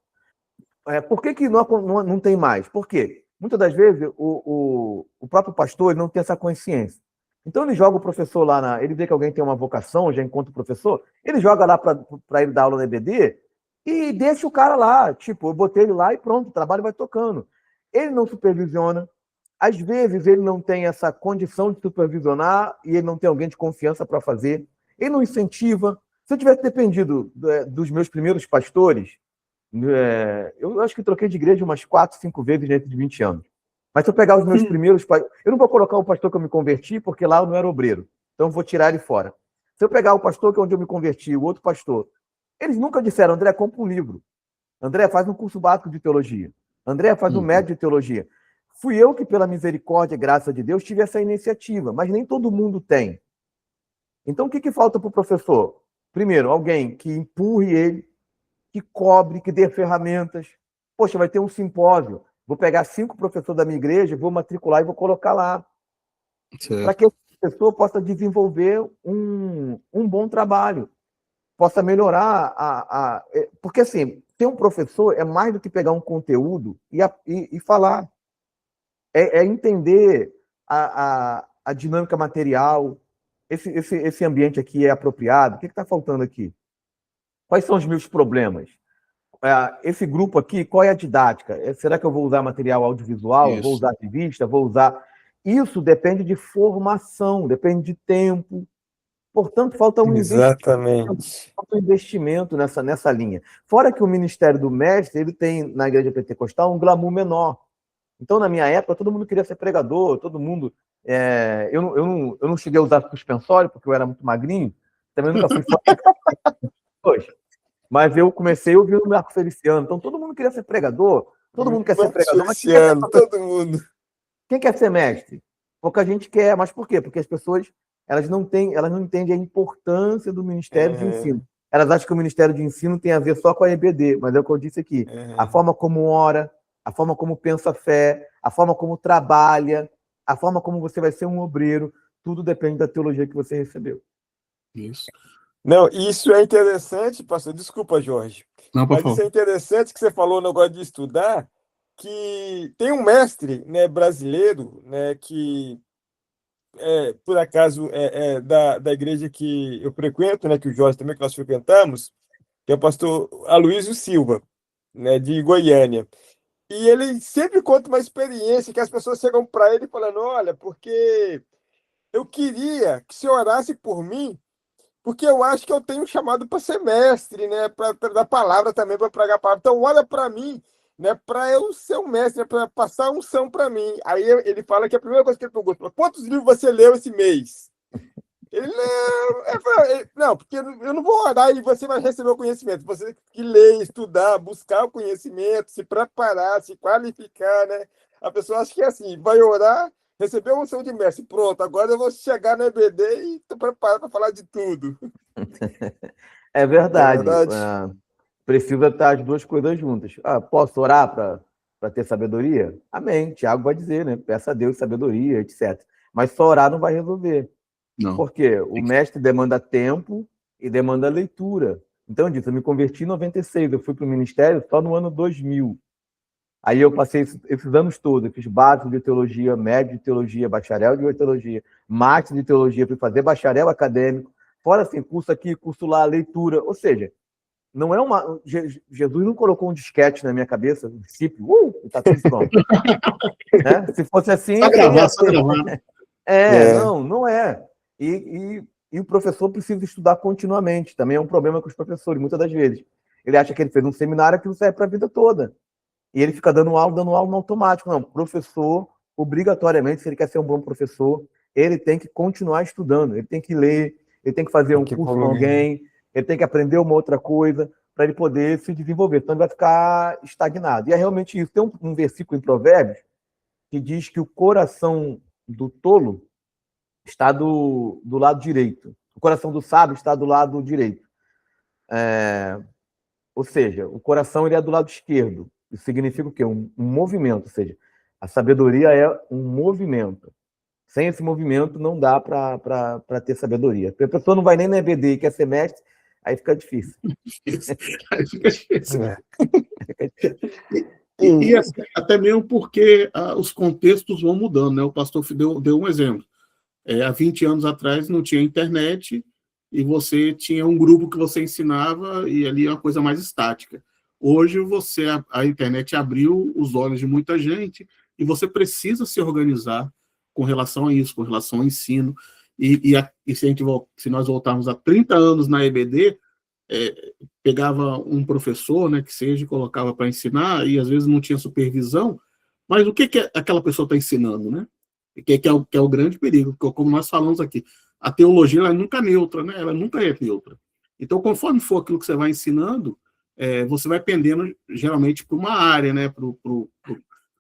Por que não tem mais? Por quê? Muitas das vezes o próprio pastor ele não tem essa consciência. Então ele joga o professor lá, ele vê que alguém tem uma vocação, já encontra o professor, ele joga lá para ele dar aula na EBD e deixa o cara lá. Tipo, eu botei ele lá e pronto, o trabalho vai tocando. Ele não supervisiona. Às vezes ele não tem essa condição de supervisionar e ele não tem alguém de confiança para fazer. Ele não incentiva. Se eu tivesse dependido dos meus primeiros pastores, eu acho que troquei de igreja umas 4, 5 vezes dentro de 20 anos. Mas se eu pegar os meus primeiros... Eu não vou colocar o pastor que eu me converti, porque lá eu não era obreiro. Então eu vou tirar ele fora. Se eu pegar o pastor que é onde eu me converti, o outro pastor, eles nunca disseram, André, compra um livro. André, faz um curso básico de teologia. André, faz um médio de teologia. Fui eu que, pela misericórdia e graça de Deus, tive essa iniciativa, mas nem todo mundo tem. Então o que falta para o professor? Primeiro, alguém que empurre ele, que cobre, que dê ferramentas. Poxa, vai ter um simpósio. Vou pegar 5 professores da minha igreja, vou matricular e vou colocar lá. Para que essa pessoa possa desenvolver um bom trabalho, possa melhorar Porque, assim, ter um professor é mais do que pegar um conteúdo e falar. É entender a dinâmica material. Esse ambiente aqui é apropriado? O que está faltando aqui? Quais são os meus problemas? Esse grupo aqui, qual é a didática? Será que eu vou usar material audiovisual? Vou usar revista? Vou usar... Isso depende de formação, depende de tempo. Portanto, falta um investimento nessa linha. Fora que o Ministério do Mestre ele tem, na Igreja Pentecostal, um glamour menor. Então, na minha época, todo mundo queria ser pregador, todo mundo... eu não cheguei a usar suspensório, porque eu era muito magrinho. Também nunca fui hoje. Mas eu comecei ouvindo o Marco Feliciano. Então, todo mundo queria ser pregador. Todo mundo quer ser pregador. Mas todo mundo. Quem quer ser mestre? Pouca gente quer. Mas por quê? Porque as pessoas elas não entendem a importância do Ministério de Ensino. Elas acham que o Ministério de Ensino tem a ver só com a EBD. Mas é o que eu disse aqui. A forma como ora, a forma como pensa a fé, a forma como trabalha, a forma como você vai ser um obreiro, tudo depende da teologia que você recebeu. Isso. Não, isso é interessante, pastor. Desculpa, Jorge. Não, mas isso é interessante que você falou no negócio de estudar, que tem um mestre, né, brasileiro, né, que por acaso da igreja que eu frequento, né, que o Jorge também, que nós frequentamos, que é o pastor Aloysio Silva, né, de Goiânia. E ele sempre conta uma experiência que as pessoas chegam para ele falando, olha, porque eu queria que você orasse por mim, porque eu acho que eu tenho chamado para ser mestre, né? Para dar palavra também, para pregar a palavra. Então, olha para mim, né? Para eu ser um mestre, para passar unção para mim. Aí ele fala que a primeira coisa que ele pergunta, quantos livros você leu esse mês? Ele não, porque eu não vou orar e você vai receber o conhecimento. Você tem que ler, estudar, buscar o conhecimento, se preparar, se qualificar, né? A pessoa acha que é assim, vai orar, recebeu uma unção de mestre, pronto, agora eu vou chegar no EBD e estou preparado para falar de tudo. É verdade. Precisa estar as duas coisas juntas. Posso orar para ter sabedoria? Amém. Tiago vai dizer, né? Peça a Deus sabedoria, etc. Mas só orar não vai resolver. Não. Porque o mestre demanda tempo e demanda leitura. Então, eu disse, eu me converti em 96, eu fui para o ministério só no ano 2000. Aí eu passei esses anos todos, eu fiz básico de teologia, médio de teologia, bacharel de teologia, master de teologia, fui fazer bacharel acadêmico, fora assim, curso aqui, curso lá, leitura. Ou seja, não é uma... Jesus não colocou um disquete na minha cabeça, um princípio, está tudo pronto. Né? Se fosse assim... Só gravar. Não é. E o professor precisa estudar continuamente. Também é um problema com os professores, muitas das vezes. Ele acha que ele fez um seminário que não serve para a vida toda. E ele fica dando aula no automático. Não, professor obrigatoriamente, se ele quer ser um bom professor, ele tem que continuar estudando, ele tem que ler, ele tem que fazer um curso com alguém, ele tem que aprender uma outra coisa para ele poder se desenvolver, então ele vai ficar estagnado. E é realmente isso. Tem um versículo em Provérbios que diz que o coração do tolo está do lado direito, o coração do sábio está do lado direito. Ou seja, o coração ele é do lado esquerdo. Isso significa o quê? Um movimento, ou seja, a sabedoria é um movimento. Sem esse movimento não dá para ter sabedoria. A pessoa não vai nem na EBD e quer ser mestre, aí fica difícil. Aí fica difícil. E até mesmo porque os contextos vão mudando, né? O pastor deu um exemplo. Há 20 anos atrás não tinha internet e você tinha um grupo que você ensinava e ali é uma coisa mais estática. Hoje a internet abriu os olhos de muita gente e você precisa se organizar com relação a isso, com relação ao ensino. E se nós voltarmos a 30 anos na EBD, pegava um professor, né, que seja, e colocava para ensinar, e às vezes não tinha supervisão, mas o que aquela pessoa está ensinando, né? Que é o grande perigo, porque como nós falamos aqui, a teologia ela nunca é neutra, né? Ela nunca é neutra. Então, conforme for aquilo que você vai ensinando, você vai pendendo, geralmente, para uma área, né? Para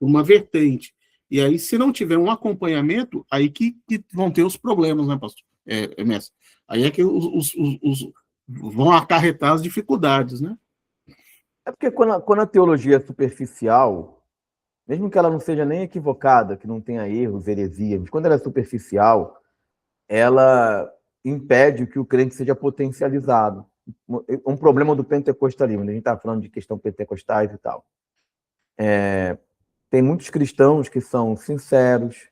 uma vertente. E aí, se não tiver um acompanhamento, aí que vão ter os problemas, né, pastor? Mestre? Aí é que vão acarretar as dificuldades, né? É porque quando a teologia é superficial, mesmo que ela não seja nem equivocada, que não tenha erros, heresias, mas quando ela é superficial, ela impede que o crente seja potencializado. Um problema do pentecostalismo, a gente está falando de questão pentecostais e tal. Tem muitos cristãos que são sinceros,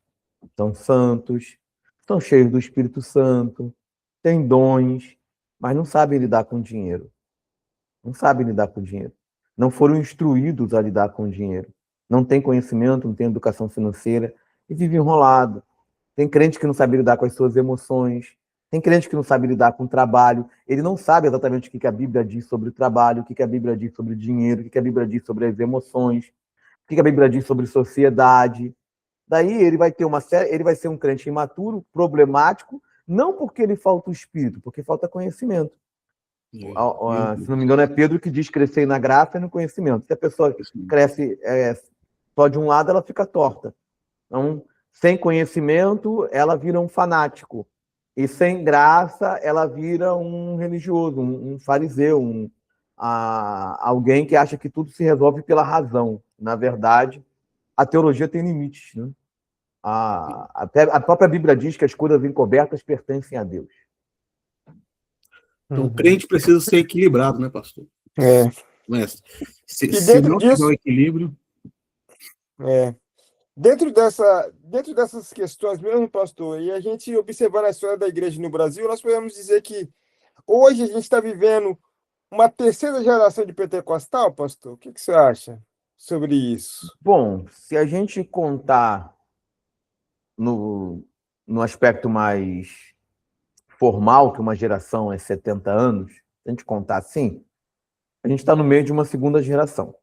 são santos, são cheios do Espírito Santo, têm dons, mas não sabem lidar com dinheiro. Não sabem lidar com dinheiro. Não foram instruídos a lidar com dinheiro. Não têm conhecimento, não têm educação financeira e vivem enrolado. Tem crente que não sabe lidar com as suas emoções. Tem crente que não sabe lidar com o trabalho. Ele não sabe exatamente o que a Bíblia diz sobre o trabalho, o que a Bíblia diz sobre o dinheiro, o que a Bíblia diz sobre as emoções, o que a Bíblia diz sobre sociedade. Daí ele vai ter ele vai ser um crente imaturo, problemático, não porque ele falta o espírito, porque falta conhecimento. Se não me engano, é Pedro que diz crescer na graça e no conhecimento. Se a pessoa cresce só de um lado, ela fica torta. Então, sem conhecimento, ela vira um fanático. E sem graça, ela vira um religioso, um fariseu, alguém que acha que tudo se resolve pela razão. Na verdade, a teologia tem limites, né? A própria Bíblia diz que as coisas encobertas pertencem a Deus. Então, o crente precisa ser equilibrado, né, pastor? Mestre. Se não tiver o equilíbrio... Dentro dessas questões mesmo, pastor, e a gente observando a história da igreja no Brasil, nós podemos dizer que hoje a gente está vivendo uma terceira geração de pentecostal, pastor? O que você acha sobre isso? Bom, se a gente contar no aspecto mais formal, que uma geração é 70 anos, se a gente contar assim, a gente está no meio de uma segunda geração.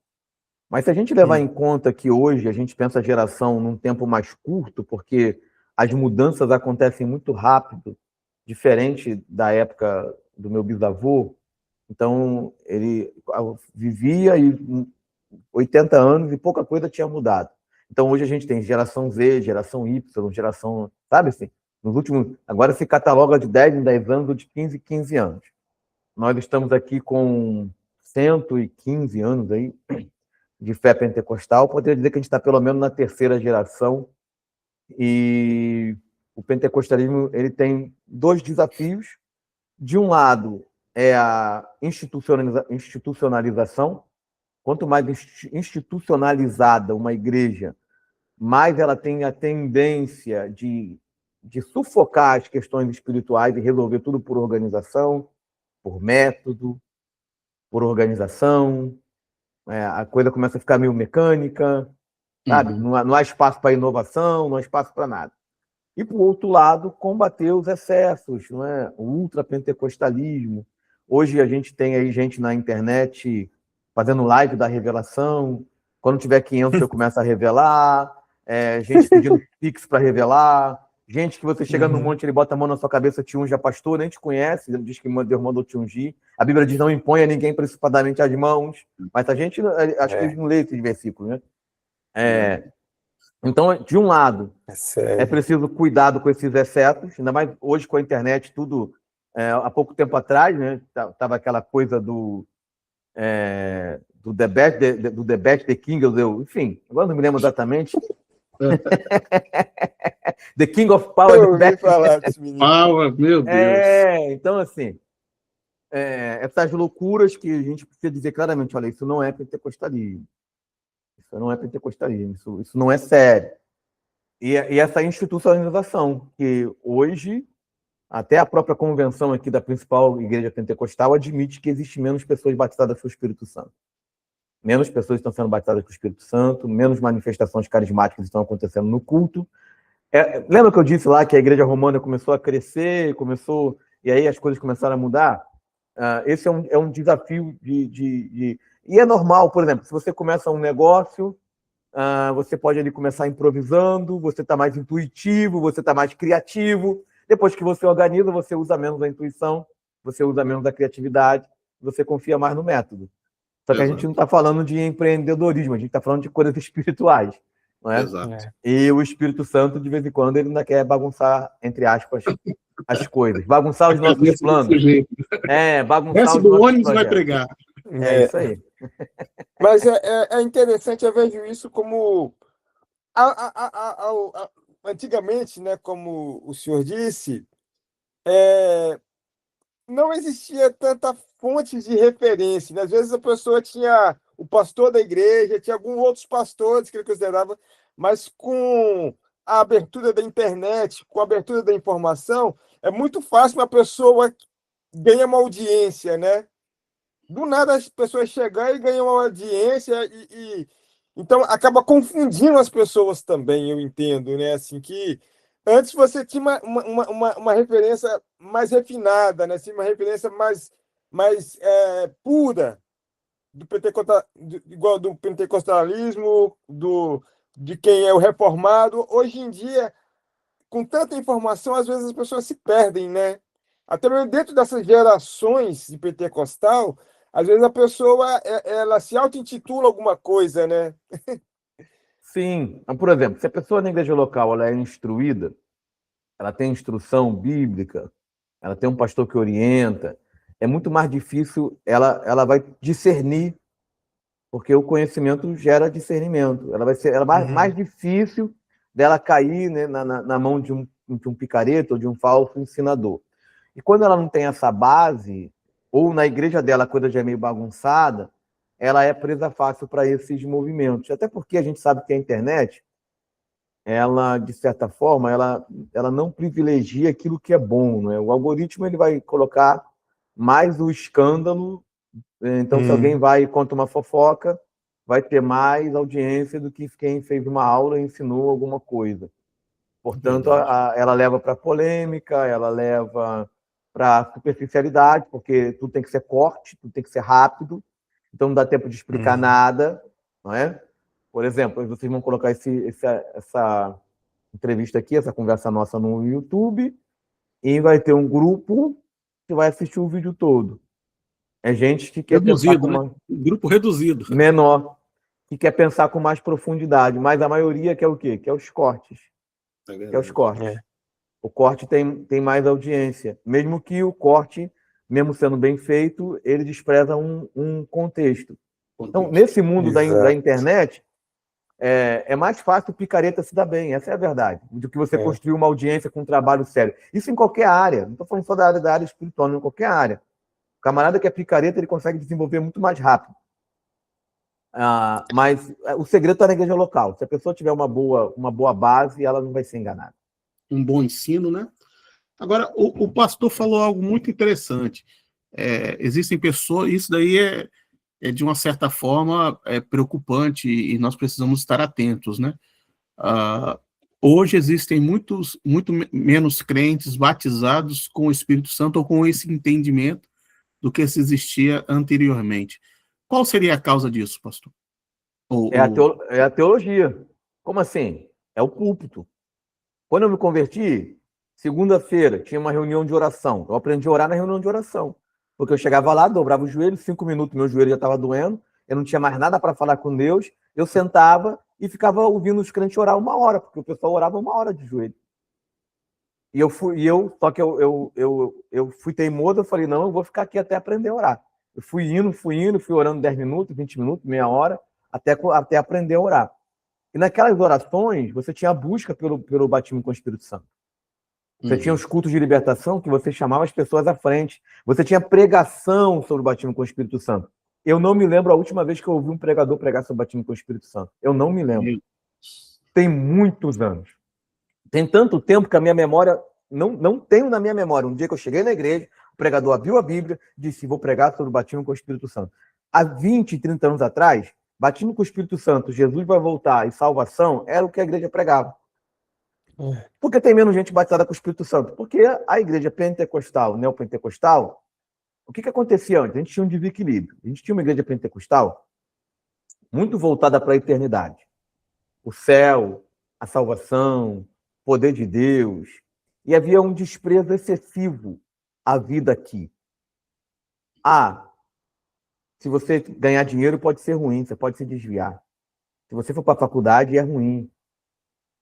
Mas se a gente levar em conta que hoje a gente pensa a geração num tempo mais curto, porque as mudanças acontecem muito rápido, diferente da época do meu bisavô, então ele vivia e 80 anos e pouca coisa tinha mudado. Então hoje a gente tem geração Z, geração Y, geração, sabe assim? Agora se cataloga de 10 em 10 anos ou de 15 em 15 anos. Nós estamos aqui com 115 anos aí de fé pentecostal. Poderia dizer que a gente está pelo menos na terceira geração. E o pentecostalismo ele tem dois desafios. De um lado é a institucionalização. Quanto mais institucionalizada uma igreja, mais ela tem a tendência de sufocar as questões espirituais e resolver tudo por organização, por método, por organização. A coisa começa a ficar meio mecânica, sabe? Não há espaço para inovação, não há espaço para nada. E, por outro lado, combater os excessos, não é? O ultrapentecostalismo. Hoje a gente tem aí gente na internet fazendo live da revelação. Quando tiver 500, eu começo a revelar. gente pedindo pix para revelar, gente que você chega no monte, ele bota a mão na sua cabeça, te unge a pastor, nem te conhece, ele diz que Deus mandou te ungir. A Bíblia diz, não impõe a ninguém principalmente as mãos, mas a gente, acho que eles não lê esses versículos, né? Então, de um lado, é preciso cuidado com esses excessos, ainda mais hoje com a internet, tudo, há pouco tempo atrás, né, tava aquela coisa do The Best, The King, enfim, agora não me lembro exatamente. The King of Power. Eu ouvi falar desse menino. Power, meu Deus. Então, assim, essas loucuras que a gente precisa dizer claramente, olha, isso não é pentecostalismo. Isso não é pentecostalismo, isso não é sério. E essa institucionalização, que hoje, até a própria convenção aqui da principal igreja pentecostal admite que existe menos pessoas batizadas com o Espírito Santo. Menos pessoas estão sendo batizadas com o Espírito Santo, menos manifestações carismáticas estão acontecendo no culto. Lembra que eu disse lá que a igreja romana começou a crescer, e aí as coisas começaram a mudar? Esse é um desafio E é normal, por exemplo, se você começa um negócio, você pode ali começar improvisando, você está mais intuitivo, você está mais criativo. Depois que você organiza, você usa menos a intuição, você usa menos a criatividade, você confia mais no método. Só que a gente não está falando de empreendedorismo, a gente está falando de coisas espirituais. Não é? Exato. E o Espírito Santo, de vez em quando, ele ainda quer bagunçar, entre aspas, as coisas. Bagunçar os nossos planos. Bagunçar os nossos ônibus vai pregar. Isso aí. Mas é interessante, eu vejo isso como... Antigamente, né, como o senhor disse, não existia tanta fonte de referência, né? Às vezes a pessoa tinha o pastor da igreja, tinha alguns outros pastores que ele considerava, mas com a abertura da internet, com a abertura da informação, é muito fácil uma pessoa ganhar uma audiência, né? Do nada as pessoas chegam e ganham uma audiência então acaba confundindo as pessoas também, eu entendo, né? Assim, que antes você tinha uma referência mais refinada, né? Assim, uma referência mais pura igual do pentecostalismo, de quem é o reformado. Hoje em dia, com tanta informação, às vezes as pessoas se perdem, né? Até mesmo dentro dessas gerações de pentecostal, às vezes a pessoa ela se auto-intitula alguma coisa, né? Sim. Por exemplo, se a pessoa na igreja local ela é instruída, ela tem instrução bíblica, ela tem um pastor que orienta, é muito mais difícil, ela vai discernir, porque o conhecimento gera discernimento. Ela vai ser mais difícil dela cair, né, na mão de um picareta ou de um falso ensinador. E quando ela não tem essa base, ou na igreja dela a coisa já é meio bagunçada, ela é presa fácil para esses movimentos. Até porque a gente sabe que a internet, ela, de certa forma, ela não privilegia aquilo que é bom, né? O algoritmo ele vai colocar mais o escândalo. Então, se alguém vai e conta uma fofoca, vai ter mais audiência do que quem fez uma aula e ensinou alguma coisa. Portanto, ela leva para polêmica, ela leva para superficialidade, porque tudo tem que ser corte, tudo tem que ser rápido, então não dá tempo de explicar nada, não é? Por exemplo, vocês vão colocar essa entrevista aqui, essa conversa nossa no YouTube, e vai ter um grupo que vai assistir o vídeo todo. É gente que quer pensar com Um grupo reduzido. Menor, que quer pensar com mais profundidade, mas a maioria quer o quê? Quer os cortes. Quer os cortes. O corte tem mais audiência. Mesmo que o corte, mesmo sendo bem feito, ele despreza um contexto. Então, nesse mundo da internet, é mais fácil o picareta se dar bem, essa é a verdade, do que você construir uma audiência com um trabalho sério. Isso em qualquer área, não estou falando só da área espiritual, não, em qualquer área. O camarada que é picareta, ele consegue desenvolver muito mais rápido. Mas o segredo está na igreja local. Se a pessoa tiver uma boa base, ela não vai ser enganada. Um bom ensino, né? Agora, o pastor falou algo muito interessante. Existem pessoas, isso daí de uma certa forma, preocupante e nós precisamos estar atentos, né? Hoje existem muito menos crentes batizados com o Espírito Santo ou com esse entendimento do que se existia anteriormente. Qual seria a causa disso, pastor? É a teologia. Como assim? é o púlpito. Quando eu me converti, segunda-feira, tinha uma reunião de oração. Eu aprendi a orar na reunião de oração. Porque eu chegava lá, dobrava o joelho, 5 minutos, meu joelho já estava doendo, eu não tinha mais nada para falar com Deus, eu sentava e ficava ouvindo os crentes orar 1 hora, porque o pessoal orava 1 hora de joelho. Só que eu fui teimoso, eu falei, não, eu vou ficar aqui até aprender a orar. Eu fui orando 10 minutos, 20 minutos, meia hora, até aprender a orar. E naquelas orações, você tinha a busca pelo batismo com o Espírito Santo. Você tinha os cultos de libertação que você chamava as pessoas à frente. Você tinha pregação sobre o batismo com o Espírito Santo. Eu não me lembro a última vez que eu ouvi um pregador pregar sobre o batismo com o Espírito Santo. Eu não me lembro. Tem muitos anos. Tem tanto tempo que a minha memória... Não tenho na minha memória. Um dia que eu cheguei na igreja, o pregador abriu a Bíblia, disse, vou pregar sobre o batismo com o Espírito Santo. Há 20, 30 anos atrás, batismo com o Espírito Santo, Jesus vai voltar e salvação, era o que a igreja pregava. Por que tem menos gente batizada com o Espírito Santo? Porque a igreja pentecostal, neopentecostal, o que acontecia antes? A gente tinha um desequilíbrio. A gente tinha uma igreja pentecostal muito voltada para a eternidade. O céu, a salvação, o poder de Deus. E havia um desprezo excessivo à vida aqui. Se você ganhar dinheiro pode ser ruim, você pode se desviar. Se você for para a faculdade, é ruim.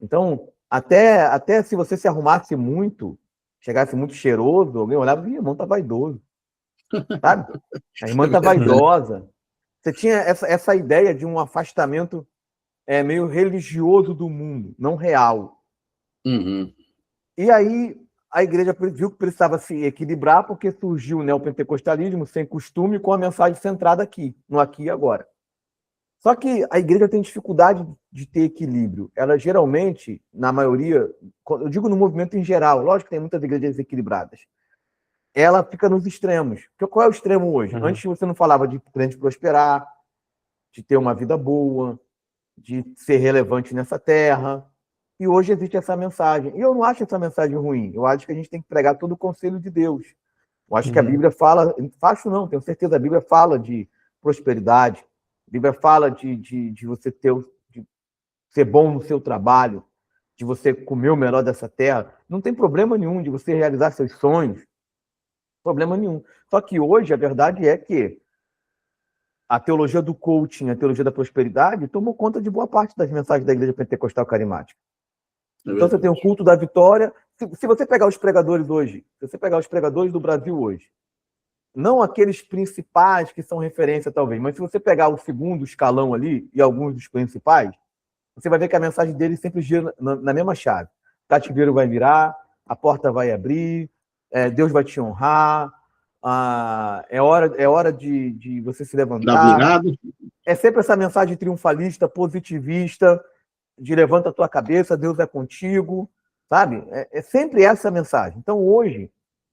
Então, até se você se arrumasse muito, chegasse muito cheiroso, alguém olhava e o irmão tá vaidoso. Sabe? A irmã tá vaidosa. Você tinha essa ideia de um afastamento meio religioso do mundo, não real. Uhum. E aí a igreja viu que precisava se equilibrar porque surgiu o neopentecostalismo sem costume com a mensagem centrada aqui, no aqui e agora. Só que a igreja tem dificuldade de ter equilíbrio. Ela geralmente, na maioria, eu digo no movimento em geral, lógico que tem muitas igrejas equilibradas, ela fica nos extremos. Porque qual é o extremo hoje? Antes você não falava de crente prosperar, de ter uma vida boa, de ser relevante nessa terra. E hoje existe essa mensagem. E eu não acho essa mensagem ruim. Eu acho que a gente tem que pregar todo o conselho de Deus. Eu acho que a Bíblia fala... Faço não, tenho certeza. A Bíblia fala de prosperidade. A Bíblia fala de você de ser bom no seu trabalho, de você comer o melhor dessa terra. Não tem problema nenhum de você realizar seus sonhos. Problema nenhum. Só que hoje a verdade é que a teologia do coaching, a teologia da prosperidade, tomou conta de boa parte das mensagens da Igreja Pentecostal Carismática. Então você tem o culto da vitória. Se você pegar os pregadores hoje, se você pegar os pregadores do Brasil hoje, não aqueles principais que são referência talvez, mas se você pegar o segundo escalão ali e alguns dos principais, você vai ver que a mensagem deles sempre gira na mesma chave. O cativeiro vai virar, a porta vai abrir, Deus vai te honrar, é hora de você se levantar. É sempre essa mensagem triunfalista, positivista, de levanta a tua cabeça, Deus é contigo, sabe? É sempre essa mensagem. Então, hoje,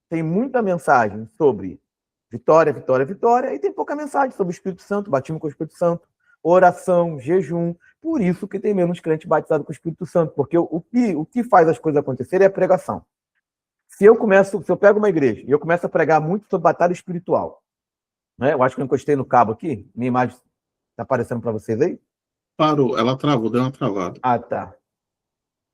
tem muita mensagem sobre vitória, vitória, vitória, e tem pouca mensagem sobre o Espírito Santo, batismo com o Espírito Santo, oração, jejum. Por isso que tem menos crente batizado com o Espírito Santo, porque o que faz as coisas acontecerem é a pregação. Se eu pego uma igreja e eu começo a pregar muito sobre batalha espiritual, né? Eu acho que eu encostei no cabo aqui, minha imagem está aparecendo para vocês aí? Parou, ela travou, deu uma travada. Ah, tá.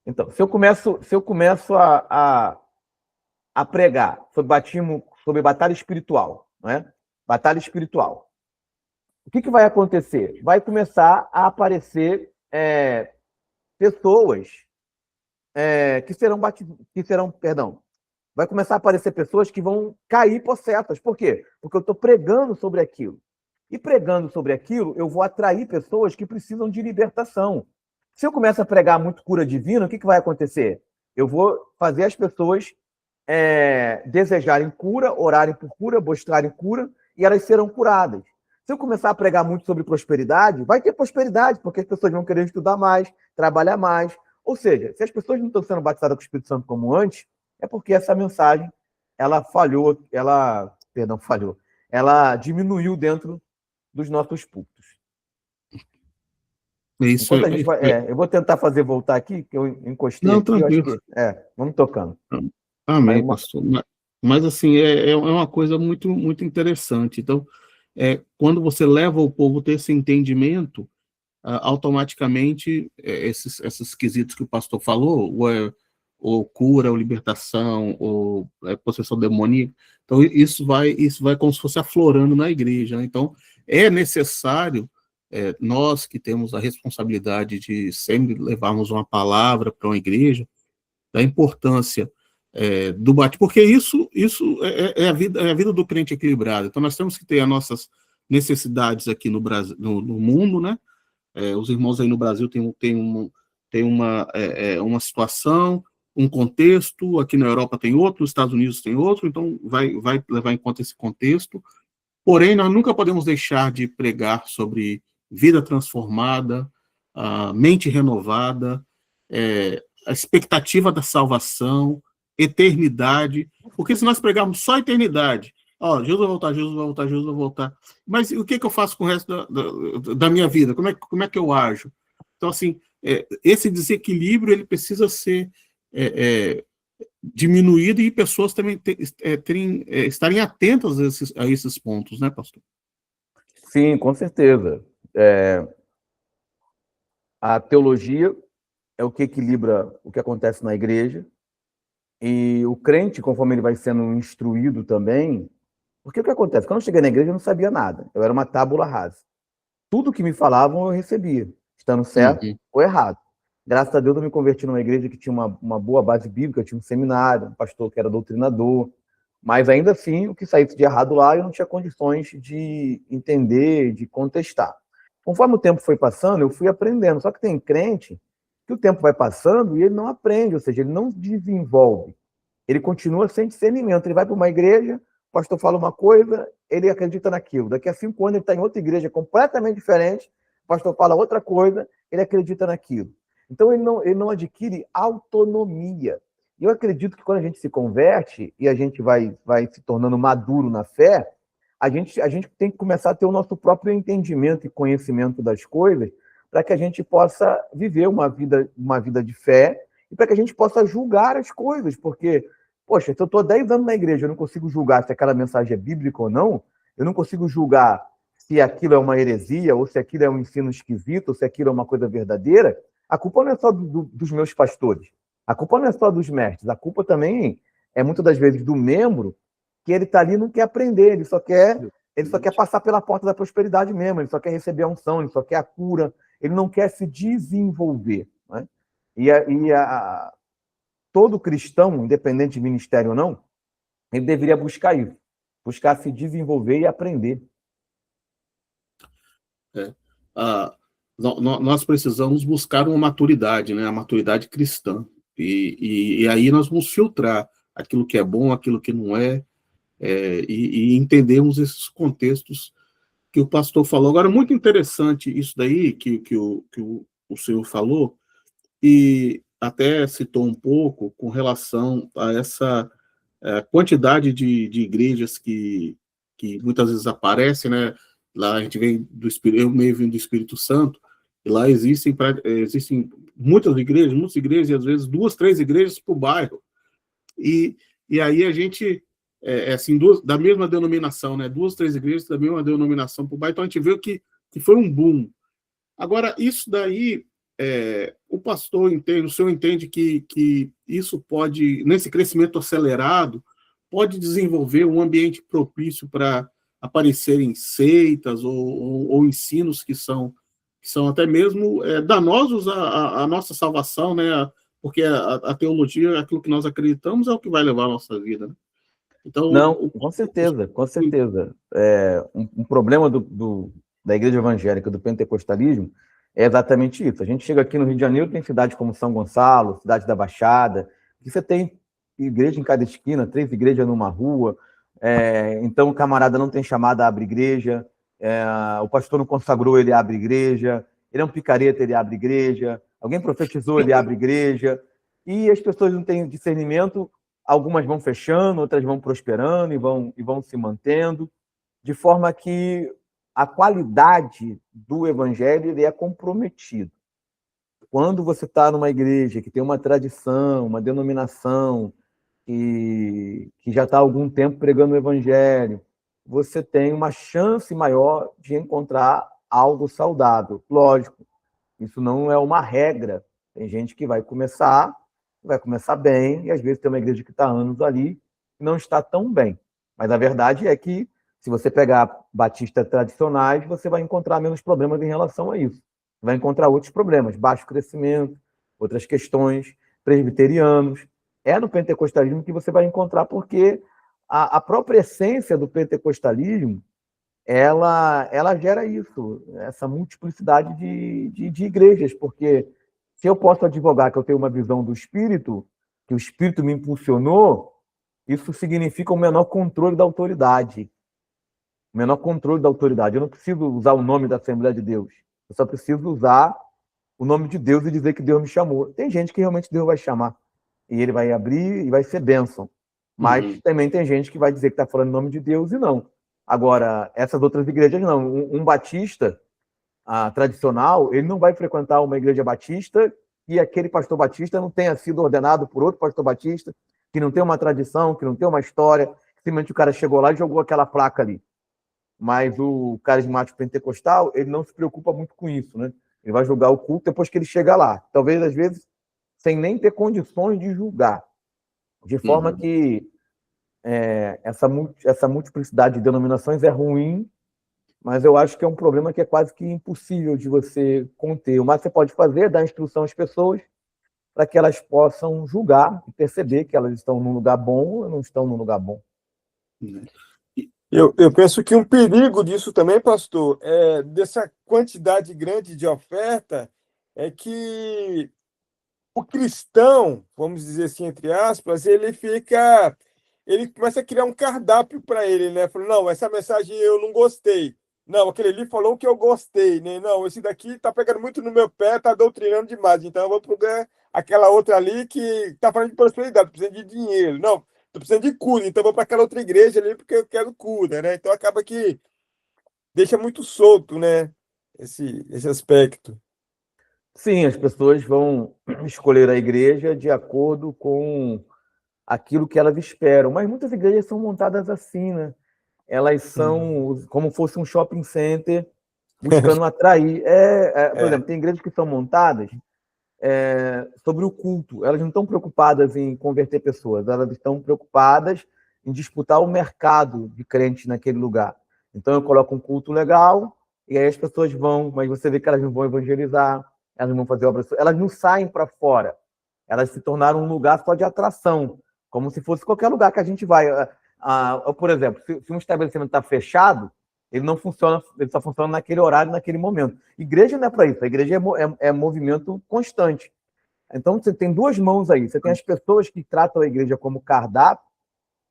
Então, se eu começo a pregar sobre batismo, sobre batalha espiritual, né? Batalha espiritual. O que vai acontecer? Vai começar a aparecer pessoas vai começar a aparecer pessoas que vão cair possetas. Por quê? Porque eu estou pregando sobre aquilo. E pregando sobre aquilo, eu vou atrair pessoas que precisam de libertação. Se eu começo a pregar muito cura divina, o que vai acontecer? Eu vou fazer as pessoas desejarem cura, orarem por cura, mostrarem cura, e elas serão curadas. Se eu começar a pregar muito sobre prosperidade, vai ter prosperidade, porque as pessoas vão querer estudar mais, trabalhar mais. Ou seja, se as pessoas não estão sendo batizadas com o Espírito Santo como antes, é porque essa mensagem, ela diminuiu dentro dos nossos púlpitos. Isso eu vou tentar fazer voltar aqui, que eu encostei não, aqui. Tranquilo. Vamos tocando. Amém, pastor. Mas assim, é uma coisa muito, muito interessante. Então, quando você leva o povo a ter esse entendimento, automaticamente esses quesitos que o pastor falou, ou cura, ou libertação, ou possessão demoníaca, então isso vai como se fosse aflorando na igreja, né? Então é necessário nós que temos a responsabilidade de sempre levarmos uma palavra para uma igreja, da importância do bate, porque isso é a vida do crente equilibrado. Então nós temos que ter as nossas necessidades aqui no Brasil, no mundo, né? Os irmãos aí no Brasil têm uma situação, um contexto, aqui na Europa tem outro, nos Estados Unidos tem outro, então vai levar em conta esse contexto. Porém, nós nunca podemos deixar de pregar sobre vida transformada, a mente renovada, a expectativa da salvação, eternidade, porque se nós pregarmos só eternidade, Jesus vai voltar, Jesus vai voltar, Jesus vai voltar, mas o que eu faço com o resto da minha vida? Como é que eu ajo? Então, assim, esse desequilíbrio ele precisa ser diminuído e pessoas também estarem atentas a esses pontos, né, pastor? Sim, com certeza. A teologia é o que equilibra o que acontece na igreja, e o crente, conforme ele vai sendo instruído também, porque o que acontece? Quando eu cheguei na igreja, eu não sabia nada. Eu era uma tábula rasa. Tudo que me falavam, eu recebia, estando certo ou errado. Graças a Deus, eu me converti numa igreja que tinha uma boa base bíblica, tinha um seminário, um pastor que era doutrinador, mas ainda assim, o que saísse de errado lá, eu não tinha condições de entender, de contestar. Conforme o tempo foi passando, eu fui aprendendo. Só que tem crente que o tempo vai passando e ele não aprende, ou seja, ele não desenvolve. Ele continua sem discernimento. Ele vai para uma igreja, o pastor fala uma coisa, ele acredita naquilo. Daqui a 5 anos ele está em outra igreja completamente diferente, o pastor fala outra coisa, ele acredita naquilo. Então ele não adquire autonomia. E eu acredito que quando a gente se converte e a gente vai se tornando maduro na fé, a gente tem que começar a ter o nosso próprio entendimento e conhecimento das coisas para que a gente possa viver uma vida de fé e para que a gente possa julgar as coisas, porque, poxa, se eu estou 10 anos na igreja, eu não consigo julgar se aquela mensagem é bíblica ou não, eu não consigo julgar se aquilo é uma heresia, ou se aquilo é um ensino esquisito, ou se aquilo é uma coisa verdadeira, a culpa não é só dos meus pastores, a culpa não é só dos mestres, a culpa também é muitas das vezes do membro, que ele está ali e não quer aprender, ele só quer passar pela porta da prosperidade mesmo, ele só quer receber a unção, ele só quer a cura, ele não quer se desenvolver, né? Todo cristão, independente de ministério ou não, ele deveria buscar isso, buscar se desenvolver e aprender. Nós precisamos buscar uma maturidade, né? A maturidade cristã. E aí nós vamos filtrar aquilo que é bom, aquilo que não é, e entendemos esses contextos que o pastor falou. Agora, muito interessante isso daí que o senhor falou, e até citou um pouco com relação a essa quantidade de igrejas que muitas vezes aparecem, né? Lá a gente vem eu meio vim do Espírito Santo, e lá existem muitas igrejas, e às vezes 2, 3 igrejas por bairro. E aí a gente, assim, da mesma denominação, né? 2, 3 igrejas da mesma denominação por bairro, então a gente vê que foi um boom. Agora, isso daí, o pastor entende, o senhor entende que isso pode, nesse crescimento acelerado, pode desenvolver um ambiente propício para aparecerem seitas ou ensinos que são até mesmo danosos à nossa salvação, né? Porque a teologia, aquilo que nós acreditamos, é o que vai levar a nossa vida, né? Então, não, com certeza, com certeza. Um problema da igreja evangélica, do pentecostalismo, é exatamente isso. A gente chega aqui no Rio de Janeiro, tem cidades como São Gonçalo, cidade da Baixada, que você tem igreja em cada esquina, 3 igrejas numa rua, então o camarada não tem chamada, abre igreja, o pastor não consagrou, ele abre igreja, ele é um picareta, ele abre igreja, alguém profetizou, ele abre igreja, e as pessoas não têm discernimento, algumas vão fechando, outras vão prosperando e vão se mantendo, de forma que a qualidade do evangelho ele é comprometido. Quando você está numa igreja que tem uma tradição, uma denominação, que já está há algum tempo pregando o evangelho, você tem uma chance maior de encontrar algo saudável. Lógico, Isso não é uma regra. Tem gente que vai começar bem, e às vezes tem uma igreja que está há anos ali e não está tão bem. Mas a verdade é que, se você pegar batistas tradicionais, você vai encontrar menos problemas em relação a isso. Vai encontrar outros problemas, baixo crescimento, outras questões, presbiterianos. É no pentecostalismo que você vai encontrar, porque a própria essência do pentecostalismo, ela gera isso, essa multiplicidade de igrejas, porque se eu posso advogar que eu tenho uma visão do Espírito, que o Espírito me impulsionou, isso significa um menor controle da autoridade. Menor controle da autoridade. Eu não preciso usar o nome da Assembleia de Deus. Eu só preciso usar o nome de Deus e dizer que Deus me chamou. Tem gente que realmente Deus vai chamar. E ele vai abrir e vai ser bênção. Mas também tem gente que vai dizer que está falando em nome de Deus e não. Agora, essas outras igrejas não. Um batista tradicional, ele não vai frequentar uma igreja batista e aquele pastor batista não tenha sido ordenado por outro pastor batista, que não tem uma tradição, que não tem uma história. Simplesmente o cara chegou lá e jogou aquela placa ali. Mas o carismático pentecostal, ele não se preocupa muito com isso, né? Ele vai julgar o culto depois que ele chega lá. Talvez, às vezes, sem nem ter condições de julgar. De forma que essa multiplicidade de denominações é ruim, mas eu acho que é um problema que é quase que impossível de você conter. O mais que você pode fazer é dar instrução às pessoas para que elas possam julgar e perceber que elas estão num lugar bom ou não estão num lugar bom. Eu penso que um perigo disso também, pastor, dessa quantidade grande de oferta, é que o cristão, vamos dizer assim, entre aspas, ele começa a criar um cardápio para ele, né? Falou, não, essa mensagem eu não gostei. Não, aquele ali falou que eu gostei, né? Não, esse daqui tá pegando muito no meu pé, tá doutrinando demais. Então eu vou procurar aquela outra ali que tá falando de prosperidade, precisa de dinheiro. Não, tô precisando de cura, então eu vou para aquela outra igreja ali porque eu quero cura, né? Então acaba que deixa muito solto, né? Esse aspecto. Sim, as pessoas vão escolher a igreja de acordo com aquilo que elas esperam. Mas muitas igrejas são montadas assim, né? Elas são como fosse um shopping center buscando atrair. Por exemplo, tem igrejas que são montadas sobre o culto. Elas não estão preocupadas em converter pessoas, elas estão preocupadas em disputar o mercado de crentes naquele lugar. Então eu coloco um culto legal e aí as pessoas vão, mas você vê que elas não vão evangelizar, elas não vão fazer obras, elas não saem para fora. Elas se tornaram um lugar só de atração, como se fosse qualquer lugar que a gente vai. Por exemplo, se um estabelecimento está fechado, ele não funciona, ele só funciona naquele horário, naquele momento. Igreja não é para isso, a igreja é movimento constante. Então você tem duas mãos aí. Você tem as pessoas que tratam a igreja como cardápio,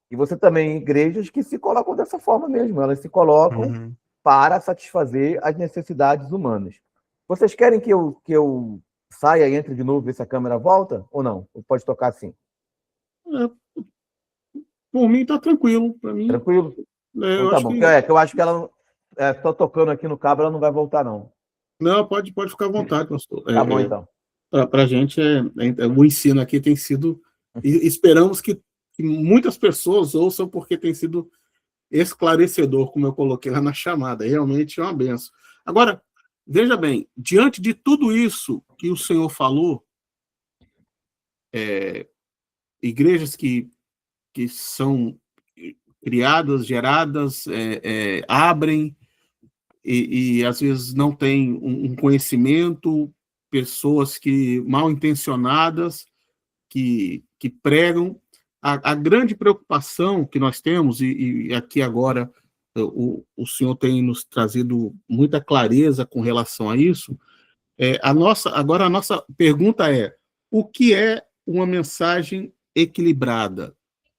e você também tem igrejas que se colocam dessa forma mesmo. Elas se colocam para satisfazer as necessidades humanas. Vocês querem que eu saia e entre de novo, ver se a câmera volta? Ou não? Pode tocar assim? Por mim, tá tranquilo. Para mim, tranquilo? Então tá bom. Que eu acho que ela, só tocando aqui no cabo, ela não vai voltar, não. Não, pode ficar à vontade, pastor. Tá bom, então. Para a gente, o ensino aqui tem sido... E esperamos que muitas pessoas ouçam, porque tem sido esclarecedor, como eu coloquei lá na chamada. Realmente é uma benção. Agora, veja bem, diante de tudo isso que o senhor falou, igrejas que são criadas, geradas, abrem e às vezes não têm um conhecimento, pessoas que mal intencionadas que pregam. A grande preocupação que nós temos, e aqui agora o senhor tem nos trazido muita clareza com relação a isso, agora a nossa pergunta é: o que é uma mensagem equilibrada?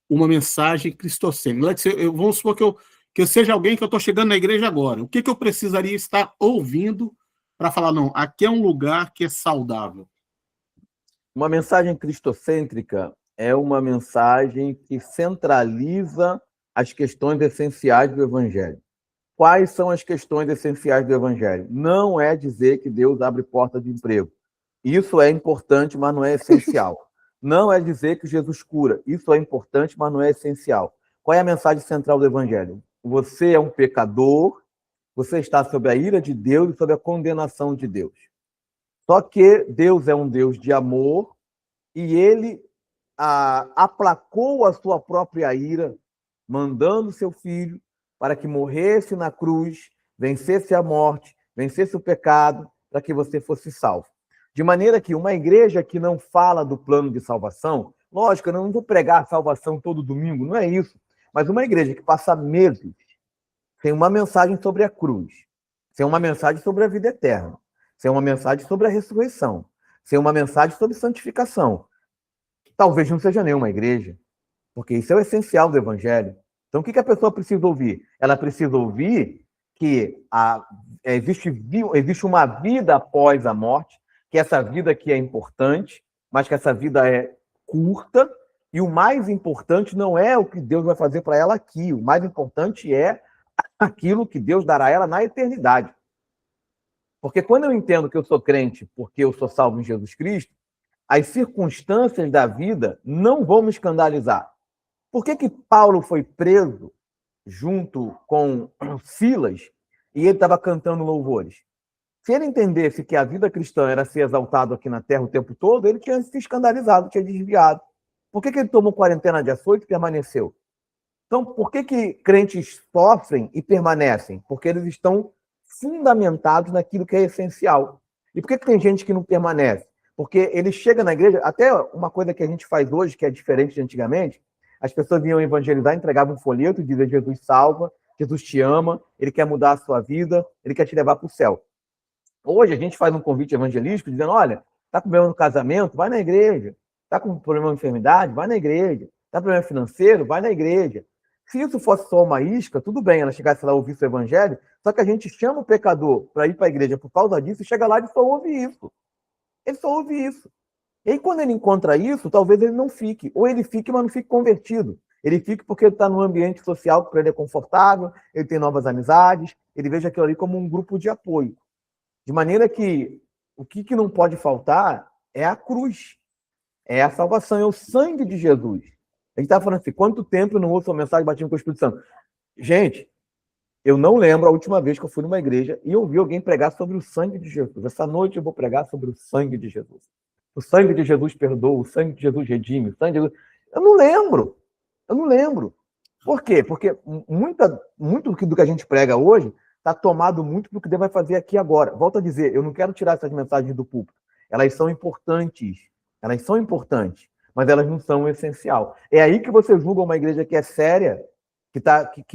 Uma mensagem cristocêntrica? Vamos supor que eu seja alguém que eu estou chegando na igreja agora. O que eu precisaria estar ouvindo para falar, não, aqui é um lugar que é saudável? Uma mensagem cristocêntrica é uma mensagem que centraliza as questões essenciais do Evangelho. Quais são as questões essenciais do Evangelho? Não é dizer que Deus abre porta de emprego. Isso é importante, mas não é essencial. Não é dizer que Jesus cura. Isso é importante, mas não é essencial. Qual é a mensagem central do Evangelho? Você é um pecador, você está sob a ira de Deus e sob a condenação de Deus. Só que Deus é um Deus de amor e ele aplacou a sua própria ira, mandando seu filho para que morresse na cruz, vencesse a morte, vencesse o pecado, para que você fosse salvo. De maneira que uma igreja que não fala do plano de salvação, lógico, eu não vou pregar a salvação todo domingo, não é isso, mas uma igreja que passa meses sem uma mensagem sobre a cruz, sem uma mensagem sobre a vida eterna, sem uma mensagem sobre a ressurreição, sem uma mensagem sobre santificação, talvez não seja nenhuma igreja, porque isso é o essencial do evangelho. Então, o que a pessoa precisa ouvir? Ela precisa ouvir que existe uma vida após a morte, que essa vida aqui é importante, mas que essa vida é curta, e o mais importante não é o que Deus vai fazer para ela aqui, o mais importante é aquilo que Deus dará a ela na eternidade. Porque quando eu entendo que eu sou crente porque eu sou salvo em Jesus Cristo, as circunstâncias da vida não vão me escandalizar. Por que Paulo foi preso junto com Silas e ele estava cantando louvores? Se ele entendesse que a vida cristã era ser exaltado aqui na terra o tempo todo, ele tinha se escandalizado, tinha desviado. Por que ele tomou quarentena de açoite e permaneceu? Então, por que crentes sofrem e permanecem? Porque eles estão fundamentados naquilo que é essencial. E por que tem gente que não permanece? Porque ele chega na igreja, até uma coisa que a gente faz hoje, que é diferente de antigamente, as pessoas vinham evangelizar, entregavam um folheto, diziam Jesus salva, Jesus te ama, ele quer mudar a sua vida, ele quer te levar para o céu. Hoje a gente faz um convite evangelístico dizendo, olha, está com problema no casamento? Vai na igreja. Está com problema de enfermidade? Vai na igreja. Está com problema financeiro? Vai na igreja. Se isso fosse só uma isca, tudo bem, ela chegasse lá a ouvir o evangelho, só que a gente chama o pecador para ir para a igreja por causa disso e chega lá e só ouve isso. Ele só ouve isso. E aí, quando ele encontra isso, talvez ele não fique. Ou ele fique, mas não fique convertido. Ele fique porque ele está num ambiente social que para ele é confortável, ele tem novas amizades, ele veja aquilo ali como um grupo de apoio. De maneira que o que não pode faltar é a cruz, é a salvação, é o sangue de Jesus. A gente estava falando assim, quanto tempo eu não ouço uma mensagem batendo com o Espírito Santo? Gente, eu não lembro a última vez que eu fui numa igreja e ouvi alguém pregar sobre o sangue de Jesus. Essa noite eu vou pregar sobre o sangue de Jesus. O sangue de Jesus perdoa, o sangue de Jesus redime, o sangue de Jesus... Eu não lembro. Por quê? Porque muito do que a gente prega hoje está tomado muito do que Deus vai fazer aqui agora. Volto a dizer, eu não quero tirar essas mensagens do púlpito. Elas são importantes, mas elas não são o essencial. É aí que você julga uma igreja que é séria,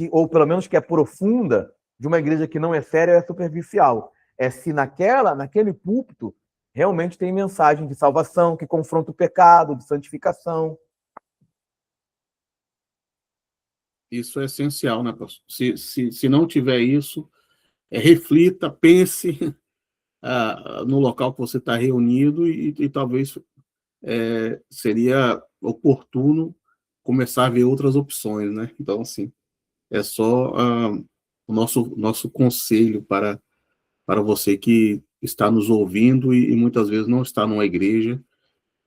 ou pelo menos que é profunda, de uma igreja que não é séria ou é superficial. É se naquele púlpito realmente tem mensagem de salvação, que confronta o pecado, de santificação. Isso é essencial, né, pastor? Se não tiver isso, reflita, pense no local que você está reunido e talvez seria oportuno começar a ver outras opções, né? Então, assim, é só o nosso conselho para você que está nos ouvindo e muitas vezes não está numa igreja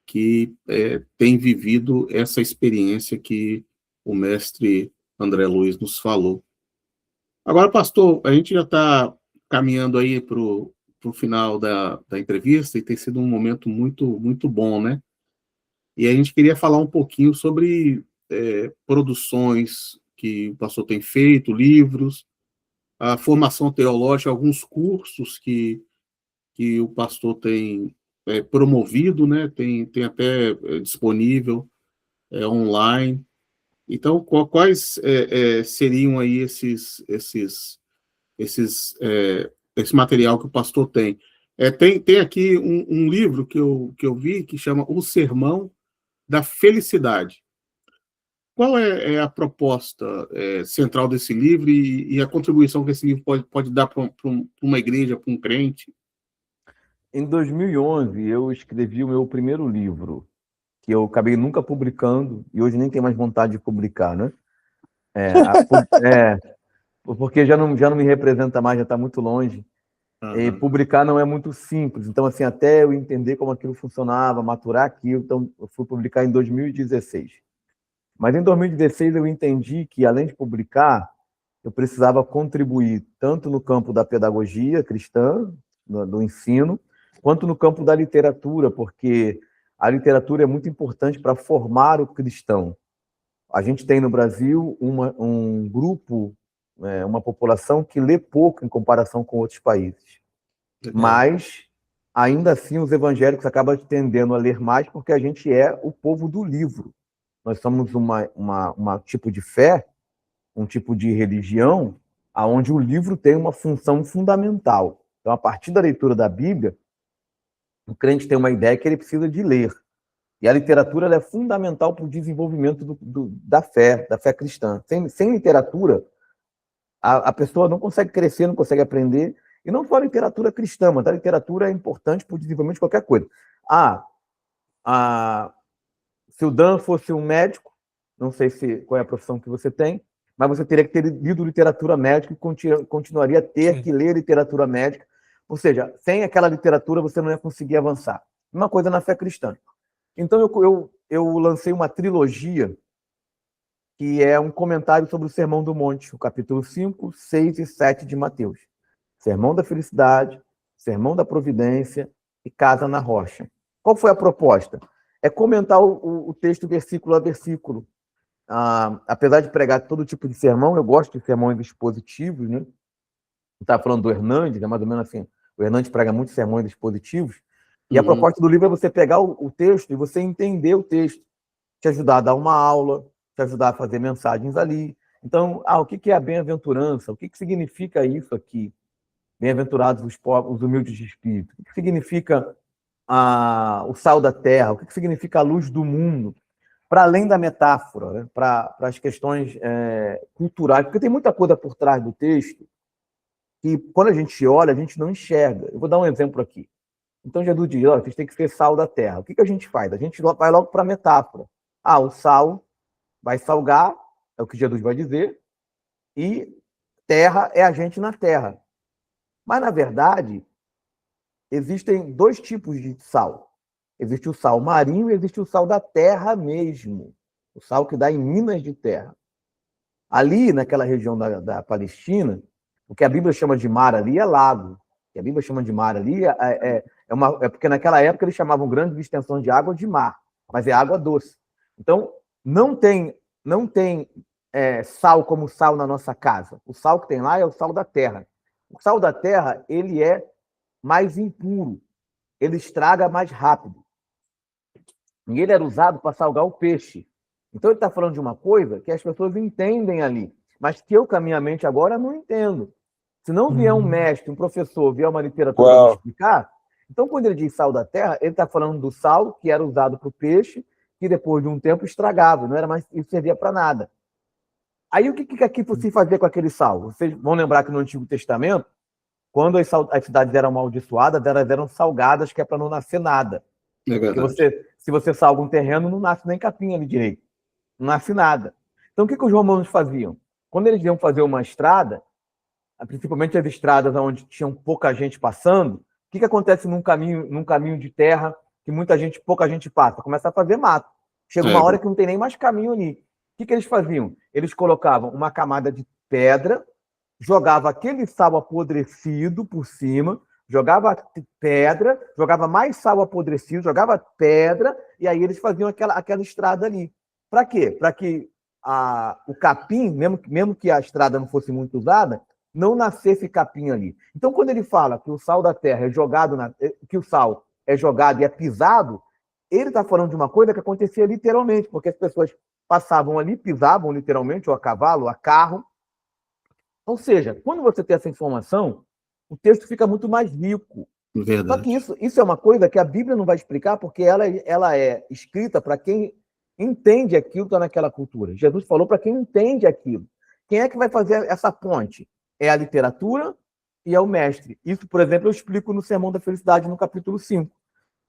que tem vivido essa experiência que o mestre André Luiz nos falou. Agora, pastor, a gente já está caminhando aí para o final da entrevista e tem sido um momento muito, muito bom, né? E a gente queria falar um pouquinho sobre produções que o pastor tem feito, livros, a formação teológica, alguns cursos que o pastor tem promovido, né? Tem até disponível online. Então, quais seriam aí esse material que o pastor tem? Tem aqui um livro que eu vi que chama O Sermão da Felicidade. Qual é a proposta central desse livro e a contribuição que esse livro pode dar para uma igreja, para um crente? Em 2011, eu escrevi o meu primeiro livro, que eu acabei nunca publicando, e hoje nem tenho mais vontade de publicar, né? Porque já não me representa mais, já está muito longe. Uhum. E publicar não é muito simples. Então, assim, até eu entender como aquilo funcionava, maturar aquilo, então eu fui publicar em 2016. Mas em 2016 eu entendi que, além de publicar, eu precisava contribuir tanto no campo da pedagogia cristã, do ensino, quanto no campo da literatura, porque a literatura é muito importante para formar o cristão. A gente tem no Brasil um grupo, uma população que lê pouco em comparação com outros países. Mas, ainda assim, os evangélicos acabam tendendo a ler mais porque a gente é o povo do livro. Nós somos uma tipo de fé, um tipo de religião, onde o livro tem uma função fundamental. Então, a partir da leitura da Bíblia, o crente tem uma ideia que ele precisa de ler. E a literatura ela é fundamental para o desenvolvimento da fé cristã. Sem literatura, a pessoa não consegue crescer, não consegue aprender. E não só a literatura cristã, mas a literatura é importante para o desenvolvimento de qualquer coisa. Se o Dan fosse um médico, não sei qual é a profissão que você tem, mas você teria que ter lido literatura médica e continuaria a ter que ler literatura médica. Ou seja, sem aquela literatura você não ia conseguir avançar. Uma coisa na fé cristã. Então eu lancei uma trilogia que é um comentário sobre o Sermão do Monte, o capítulo 5, 6 e 7 de Mateus. Sermão da Felicidade, Sermão da Providência e Casa na Rocha. Qual foi a proposta? É comentar o texto versículo a versículo. Apesar de pregar todo tipo de sermão, eu gosto de sermões expositivos, né? Estava falando do Hernandes, é mais ou menos assim. O Hernandes prega muitos sermões expositivos. E a proposta do livro é você pegar o texto e você entender o texto, te ajudar a dar uma aula, te ajudar a fazer mensagens ali. Então, o que é a bem-aventurança? O que significa isso aqui? Bem-aventurados os pobres, os humildes de espírito. O que significa o sal da terra? O que significa a luz do mundo? Para além da metáfora, né? Para as questões culturais, porque tem muita coisa por trás do texto que, quando a gente olha, a gente não enxerga. Eu vou dar um exemplo aqui. Então, Jesus diz, vocês têm que ser sal da terra. O que a gente faz? A gente vai logo para a metáfora. O sal vai salgar, é o que Jesus vai dizer, e terra é a gente na terra. Mas, na verdade, existem dois tipos de sal. Existe o sal marinho e existe o sal da terra mesmo. O sal que dá em minas de terra. Ali, naquela região da Palestina, o que a Bíblia chama de mar ali é lago. O que a Bíblia chama de mar ali é porque naquela época eles chamavam grandes extensões de água de mar, mas é água doce. Então, não tem sal como sal na nossa casa. O sal que tem lá é o sal da terra. O sal da terra, ele é mais impuro. Ele estraga mais rápido. E ele era usado para salgar o peixe. Então, ele está falando de uma coisa que as pessoas entendem ali, mas que eu, com a minha mente agora, não entendo. Se não vier um mestre, um professor, vier uma literatura me explicar, então, quando ele diz sal da terra, ele está falando do sal que era usado para o peixe, que depois de um tempo estragava, não era mais, isso servia para nada. Aí, o que aqui se fazia com aquele sal? Vocês vão lembrar que no Antigo Testamento, quando as cidades eram amaldiçoadas, elas eram salgadas, que é para não nascer nada. Porque se você salga um terreno, não nasce nem capim ali direito. Não nasce nada. Então, o que os romanos faziam? Quando eles iam fazer uma estrada, principalmente as estradas onde tinha pouca gente passando, o que acontece num caminho de terra que pouca gente passa? Começa a fazer mato. Chega uma hora que não tem nem mais caminho ali. O que eles faziam? Eles colocavam uma camada de pedra, jogava aquele sal apodrecido por cima, jogava pedra, jogava mais sal apodrecido, jogava pedra, e aí eles faziam aquela estrada ali. Para quê? Para que o capim, mesmo que a estrada não fosse muito usada, não nascesse capim ali. Então, quando ele fala que o sal da terra é jogado, que o sal é jogado e é pisado, ele está falando de uma coisa que acontecia literalmente, porque as pessoas passavam ali, pisavam literalmente, ou a cavalo, ou a carro. Ou seja, quando você tem essa informação, o texto fica muito mais rico. Verdade. Só que isso é uma coisa que a Bíblia não vai explicar, porque ela é escrita para quem entende aquilo que está naquela cultura. Jesus falou para quem entende aquilo. Quem é que vai fazer essa ponte? É a literatura e é o mestre. Isso, por exemplo, eu explico no Sermão da Felicidade, no capítulo 5.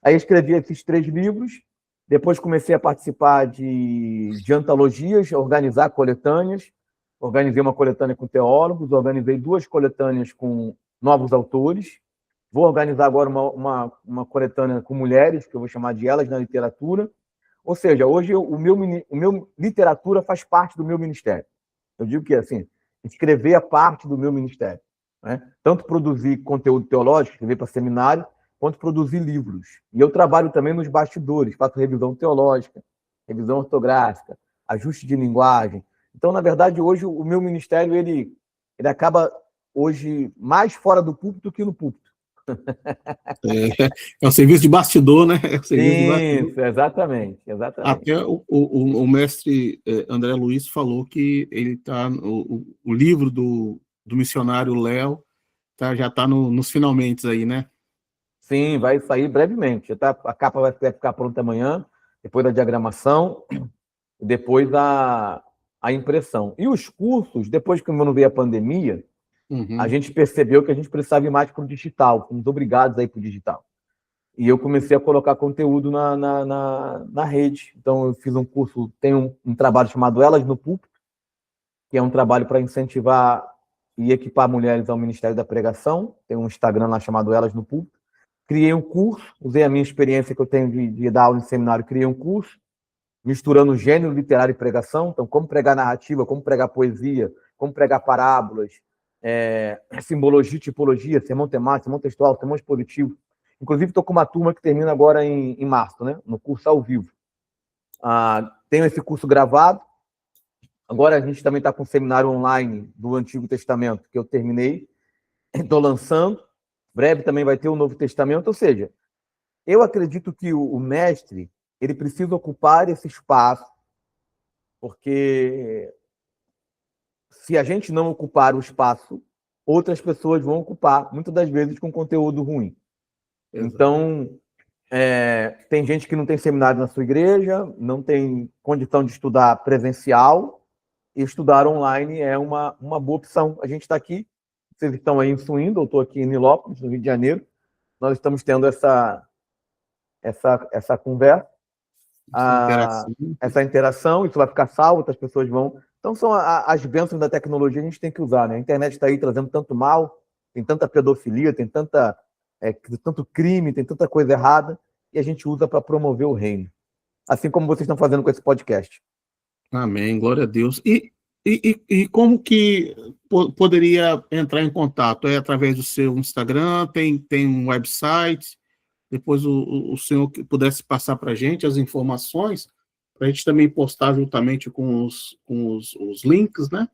Aí eu escrevi esses 3 livros, depois comecei a participar de antologias, organizar coletâneas. Organizei uma coletânea com teólogos, organizei 2 coletâneas com novos autores. Vou organizar agora uma coletânea com mulheres, que eu vou chamar de Elas na Literatura. Ou seja, hoje o meu literatura faz parte do meu ministério. Eu digo que, assim, escrever é parte do meu ministério, né? Tanto produzir conteúdo teológico, escrever para seminário, quanto produzir livros. E eu trabalho também nos bastidores, faço revisão teológica, revisão ortográfica, ajuste de linguagem. Então, na verdade, hoje o meu ministério ele acaba hoje mais fora do púlpito do que no púlpito. É um serviço de bastidor, né? É um serviço de bastidor. Isso, exatamente. Até o mestre André Luiz falou que ele tá o livro do missionário Léo já está nos finalmente aí, né? Sim, vai sair brevemente. A capa vai ficar pronta amanhã, depois da diagramação, depois a impressão. E os cursos, depois que quando veio a pandemia, a gente percebeu que a gente precisava ir mais para o digital, fomos obrigados a ir para o digital. E eu comecei a colocar conteúdo na rede. Então, eu fiz um curso, tem um trabalho chamado Elas no Púlpito, que é um trabalho para incentivar e equipar mulheres ao Ministério da Pregação. Tem um Instagram lá chamado Elas no Púlpito. Criei um curso, usei a minha experiência que eu tenho de dar aula em seminário, criei um curso, misturando gênero literário e pregação. Então, como pregar narrativa, como pregar poesia, como pregar parábolas, simbologia, tipologia, sermão temático, sermão textual, sermão expositivo. Inclusive, estou com uma turma que termina agora em março, né? No curso ao vivo. Tenho esse curso gravado. Agora a gente também está com um seminário online do Antigo Testamento, que eu terminei. Estou lançando. Breve também vai ter o Novo Testamento. Ou seja, eu acredito que o mestre ele precisa ocupar esse espaço, porque se a gente não ocupar o espaço, outras pessoas vão ocupar, muitas das vezes com conteúdo ruim. Exato. Então, tem gente que não tem seminário na sua igreja, não tem condição de estudar presencial, e estudar online é uma boa opção. A gente está aqui, vocês estão aí em Suíndo, eu estou aqui em Nilópolis, no Rio de Janeiro, nós estamos tendo essa conversa, essa interação, isso vai ficar salvo, outras pessoas vão... Então, são as bênçãos da tecnologia, a gente tem que usar, né? A internet está aí trazendo tanto mal, tem tanta pedofilia, tem tanto crime, tem tanta coisa errada, e a gente usa para promover o reino. Assim como vocês estão fazendo com esse podcast. Amém, glória a Deus. E como que poderia entrar em contato? É através do seu Instagram? Tem um website? Depois o senhor que pudesse passar para a gente as informações, para a gente também postar juntamente com os links, né?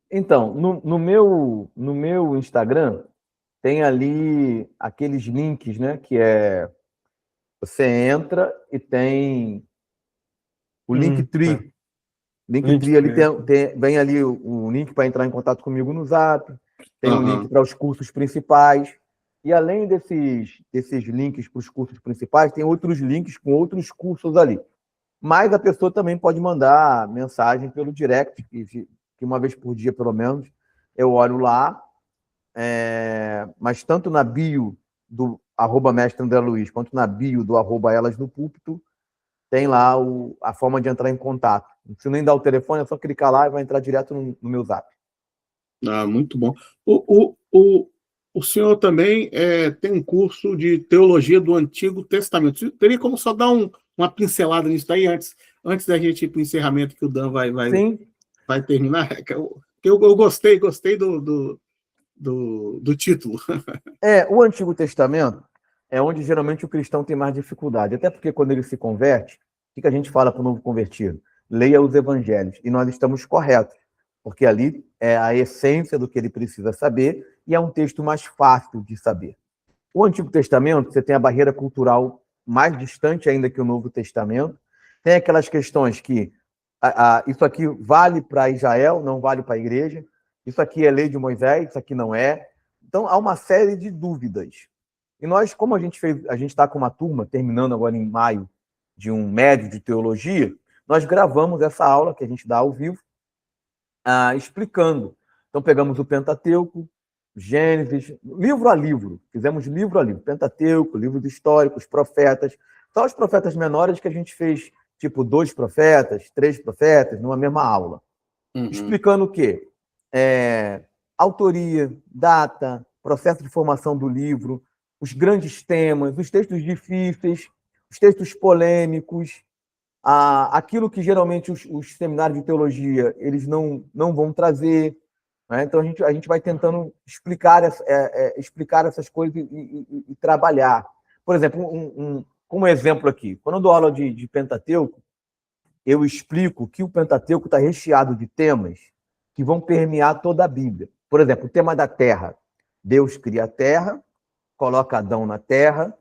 Então, no meu Instagram, tem ali aqueles links, né? Que você entra e tem o Linktree. Linktree ali vem ali o link para entrar em contato comigo no Zap, tem um link para os cursos principais. E além desses links para os cursos principais, tem outros links com outros cursos ali. Mas a pessoa também pode mandar mensagem pelo direct, que uma vez por dia, pelo menos, eu olho lá. Mas tanto na bio do @mestre André Luiz, quanto na bio do @elas no púlpito, tem lá a forma de entrar em contato. Não precisa nem dar o telefone, é só clicar lá e vai entrar direto no meu Zap. Muito bom. O senhor também tem um curso de teologia do Antigo Testamento. Teria como só dar uma pincelada nisso daí antes da gente ir para o encerramento, que o Dan vai terminar? Eu gostei do título. O Antigo Testamento é onde geralmente o cristão tem mais dificuldade. Até porque quando ele se converte, o que a gente fala para o novo convertido? Leia os evangelhos. E nós estamos corretos, porque ali é a essência do que ele precisa saber e é um texto mais fácil de saber. O Antigo Testamento, você tem a barreira cultural mais distante ainda que o Novo Testamento. Tem aquelas questões que isso aqui vale para Israel, não vale para a igreja. Isso aqui é lei de Moisés, isso aqui não é. Então, há uma série de dúvidas. E nós, como a gente está com uma turma, terminando agora em maio, de um médio de teologia, nós gravamos essa aula que a gente dá ao vivo, explicando. Então, pegamos o Pentateuco, Gênesis, livro a livro, fizemos livro a livro, Pentateuco, livros históricos, profetas, só os profetas menores que a gente fez, tipo 2 profetas, 3 profetas, numa mesma aula. Explicando o quê? Autoria, data, processo de formação do livro, os grandes temas, os textos difíceis, os textos polêmicos, aquilo que geralmente os seminários de teologia eles não vão trazer. né? Então a gente vai tentando explicar, explicar essas coisas e trabalhar. Por exemplo, como exemplo aqui, quando eu dou aula de Pentateuco, eu explico que o Pentateuco está recheado de temas que vão permear toda a Bíblia. Por exemplo, o tema da terra. Deus cria a terra, coloca Adão na terra,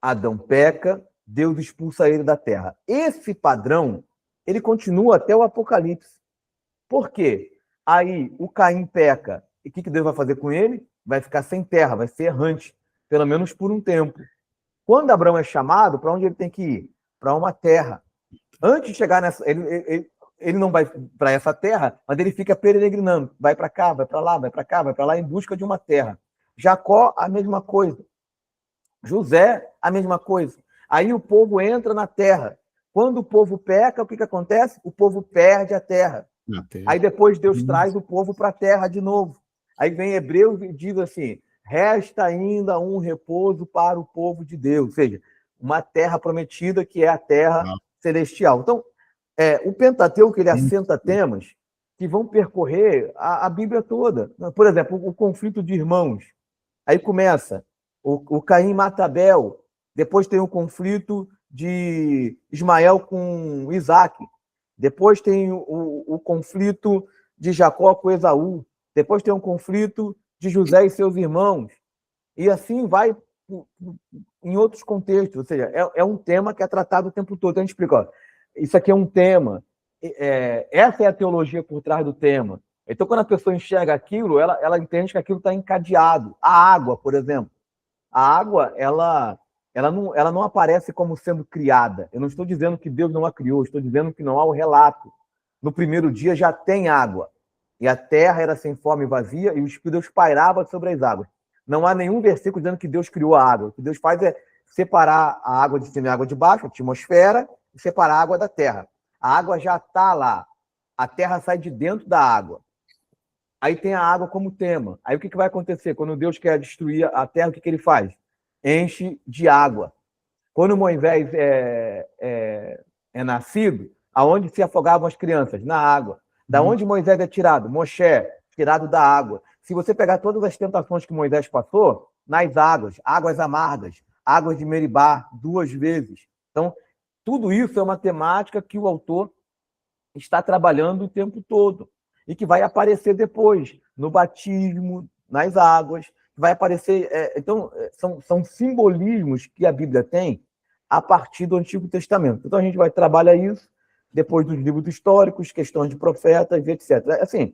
Adão peca, Deus expulsa ele da terra. Esse padrão, ele continua até o Apocalipse. Por quê? Aí o Caim peca. E o que Deus vai fazer com ele? Vai ficar sem terra, vai ser errante, pelo menos por um tempo. Quando Abraão é chamado, para onde ele tem que ir? Para uma terra. Antes de chegar nessa... Ele não vai para essa terra, mas ele fica peregrinando. Vai para cá, vai para lá, vai para cá, vai para lá, em busca de uma terra. Jacó, a mesma coisa. José, a mesma coisa. Aí o povo entra na terra. Quando o povo peca, o que acontece? O povo perde a terra. Aí depois Deus traz o povo para a terra de novo. Aí vem Hebreus e diz assim, resta ainda um repouso para o povo de Deus. Ou seja, uma terra prometida que é a terra celestial. Então, o Pentateuco, ele assenta temas que vão percorrer a Bíblia toda. Por exemplo, o conflito de irmãos. Aí começa, o Caim mata Abel, depois tem o conflito de Ismael com Isaac, depois tem o conflito de Jacó com Esaú, depois tem o conflito de José e seus irmãos, e assim vai em outros contextos, ou seja, é um tema que é tratado o tempo todo. Então a gente explica, ó, isso aqui é um tema, essa é a teologia por trás do tema. Então, quando a pessoa enxerga aquilo, ela entende que aquilo está encadeado. A água, por exemplo. A água, ela não aparece como sendo criada. Eu não estou dizendo que Deus não a criou, estou dizendo que não há o relato. No primeiro dia já tem água. E a terra era sem forma e vazia, e o Espírito de Deus pairava sobre as águas. Não há nenhum versículo dizendo que Deus criou a água. O que Deus faz é separar a água de cima e a água de baixo, a atmosfera, e separar a água da terra. A água já está lá. A terra sai de dentro da água. Aí tem a água como tema. Aí o que vai acontecer? Quando Deus quer destruir a terra, o que ele faz? Enche de água. Quando Moisés é nascido, aonde se afogavam as crianças? Na água. Da onde Moisés é tirado? Moshe, tirado da água. Se você pegar todas as tentações que Moisés passou, nas águas, águas amargas, águas de Meribá, 2 vezes. Então, tudo isso é uma temática que o autor está trabalhando o tempo todo e que vai aparecer depois, no batismo, nas águas, vai aparecer... Então, são simbolismos que a Bíblia tem a partir do Antigo Testamento. Então, a gente vai trabalhar isso depois dos livros históricos, questões de profetas, etc. Assim,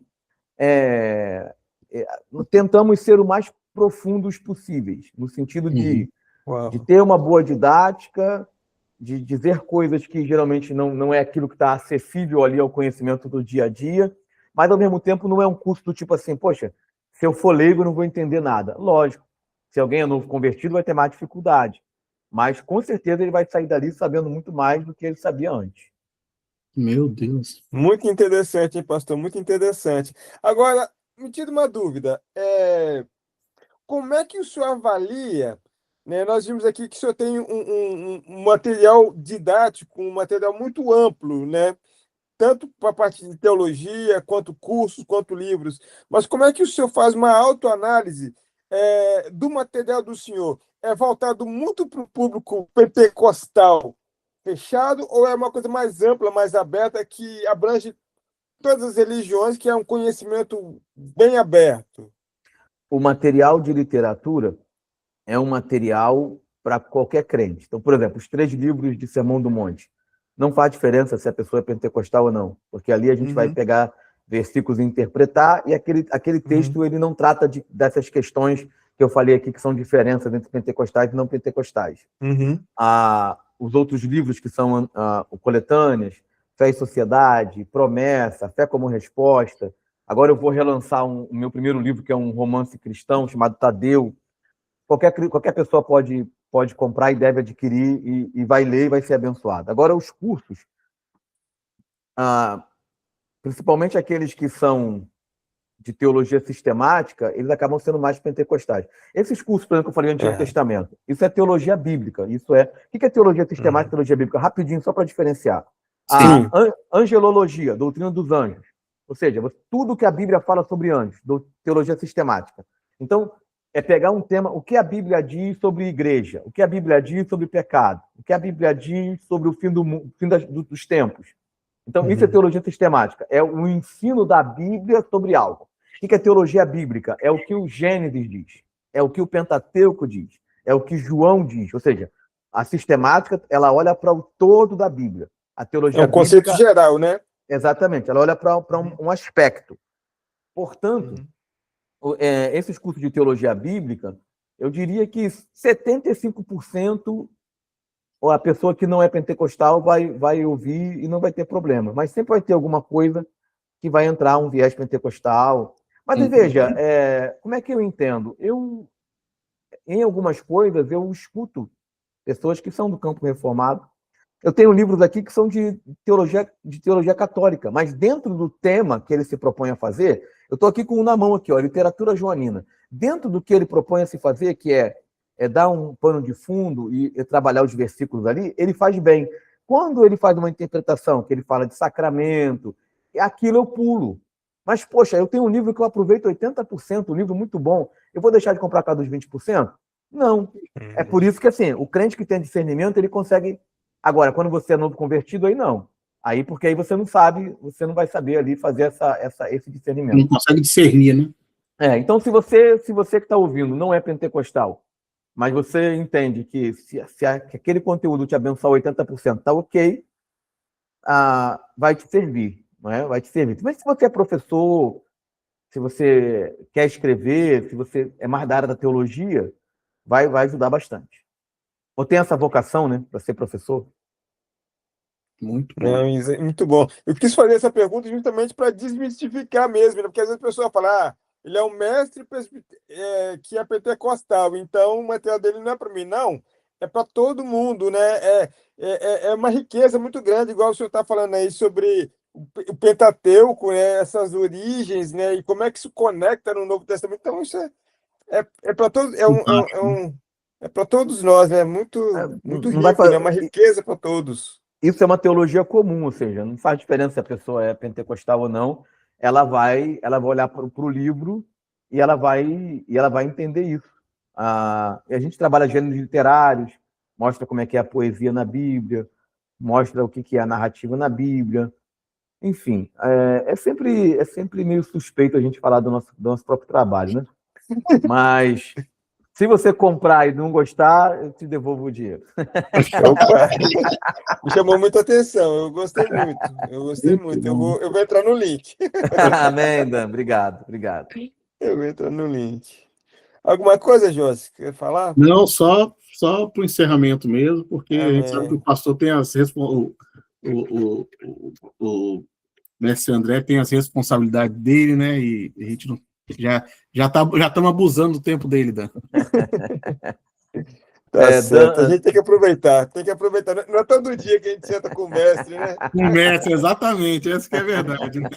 tentamos ser o mais profundos possíveis, no sentido de ter uma boa didática, de dizer coisas que geralmente não é aquilo que está acessível ali ao conhecimento do dia a dia, mas, ao mesmo tempo, não é um curso do tipo assim, poxa, se eu for leigo, eu não vou entender nada. Lógico, se alguém é novo convertido, vai ter mais dificuldade, mas, com certeza, ele vai sair dali sabendo muito mais do que ele sabia antes. Meu Deus. Muito interessante, hein, pastor? Muito interessante. Agora, me tira uma dúvida. Como é que o senhor avalia, né? Nós vimos aqui que o senhor tem um material didático, um material muito amplo, né? Tanto para a parte de teologia, quanto cursos, quanto livros. Mas como é que o senhor faz uma autoanálise do material do senhor? É voltado muito para o público pentecostal fechado ou é uma coisa mais ampla, mais aberta, que abrange todas as religiões, que é um conhecimento bem aberto? O material de literatura é um material para qualquer crente. Então, por exemplo, os 3 livros de Sermão do Monte. Não faz diferença se a pessoa é pentecostal ou não, porque ali a gente vai pegar versículos e interpretar, e aquele texto ele não trata dessas questões que eu falei aqui, que são diferenças entre pentecostais e não pentecostais. Os outros livros, que são coletâneas, Fé e Sociedade, Promessa, Fé como Resposta. Agora eu vou relançar o meu primeiro livro, que é um romance cristão, chamado Tadeu. Qualquer pessoa pode comprar e deve adquirir, e vai ler e vai ser abençoado. Agora, os cursos, principalmente aqueles que são de teologia sistemática, eles acabam sendo mais pentecostais. Esses cursos, por exemplo, que eu falei do Antigo Testamento, isso é teologia bíblica. Isso é... O que é teologia sistemática e teologia bíblica? Rapidinho, só para diferenciar. A angelologia, doutrina dos anjos. Ou seja, tudo que a Bíblia fala sobre anjos, teologia sistemática. Então, é pegar um tema, o que a Bíblia diz sobre igreja, o que a Bíblia diz sobre pecado, o que a Bíblia diz sobre o fim dos tempos. Então, isso é teologia sistemática, é o ensino da Bíblia sobre algo. O que é teologia bíblica? É o que o Gênesis diz, é o que o Pentateuco diz, é o que João diz. Ou seja, a sistemática, ela olha para o todo da Bíblia. A teologia bíblica... conceito geral, né? Exatamente, ela olha para um aspecto. Portanto, esses cursos de teologia bíblica, eu diria que 75% a pessoa que não é pentecostal vai ouvir e não vai ter problema. Mas sempre vai ter alguma coisa que vai entrar um viés pentecostal. Mas veja, como é que eu entendo? Em algumas coisas, eu escuto pessoas que são do campo reformado. Eu tenho livros aqui que são de teologia católica, mas dentro do tema que ele se propõe a fazer, eu estou aqui com um na mão, aqui, ó, literatura joanina. Dentro do que ele propõe a se fazer, que é dar um pano de fundo e trabalhar os versículos ali, ele faz bem. Quando ele faz uma interpretação, que ele fala de sacramento, aquilo eu pulo. Mas, poxa, eu tenho um livro que eu aproveito 80%, um livro muito bom, eu vou deixar de comprar cada dos 20%? Não. É por isso que, assim, o crente que tem discernimento, ele consegue... Agora, quando você é novo convertido, aí não. Aí, porque aí você não sabe, você não vai saber ali fazer esse discernimento. Não consegue discernir, né? Então, se você que está ouvindo não é pentecostal, mas você entende que se aquele conteúdo te abençoar 80%, tá ok, vai te servir, não é? Vai te servir. Mas se você é professor, se você quer escrever, se você é mais da área da teologia, vai ajudar bastante. Ou tem essa vocação, né, para ser professor? Muito bom. Muito bom. Eu quis fazer essa pergunta justamente para desmistificar mesmo, né? Porque às vezes a pessoa fala, ele é um mestre que é pentecostal, então o material dele não é para mim, não. É para todo mundo, né? É uma riqueza muito grande, igual o senhor está falando aí sobre o Pentateuco, né? Essas origens, né? E como é que isso conecta no Novo Testamento. Então, isso é para todos, é para todos nós, né? Muito rico, né? Uma riqueza para todos. Isso é uma teologia comum, ou seja, não faz diferença se a pessoa é pentecostal ou não, ela vai olhar para o livro e ela vai entender isso. A gente trabalha gêneros literários, mostra como é que é a poesia na Bíblia, mostra o que é a narrativa na Bíblia. Enfim, é sempre meio suspeito a gente falar do nosso próprio trabalho, né? Mas se você comprar e não gostar, eu te devolvo o dinheiro. Opa, me chamou muita atenção, eu gostei muito. Eu vou entrar no link. Amém, Dan, obrigado. Eu vou entrar no link. Alguma coisa, Josi, quer falar? Não, só para o encerramento mesmo, porque a gente sabe que o pastor tem o mestre André tem as responsabilidades dele, né? E a gente não, já estamos abusando do tempo dele, Dan. Tá certo, a gente tem que aproveitar. Não é todo dia que a gente senta com o mestre, né? Com o mestre, exatamente, essa que é a verdade. Né?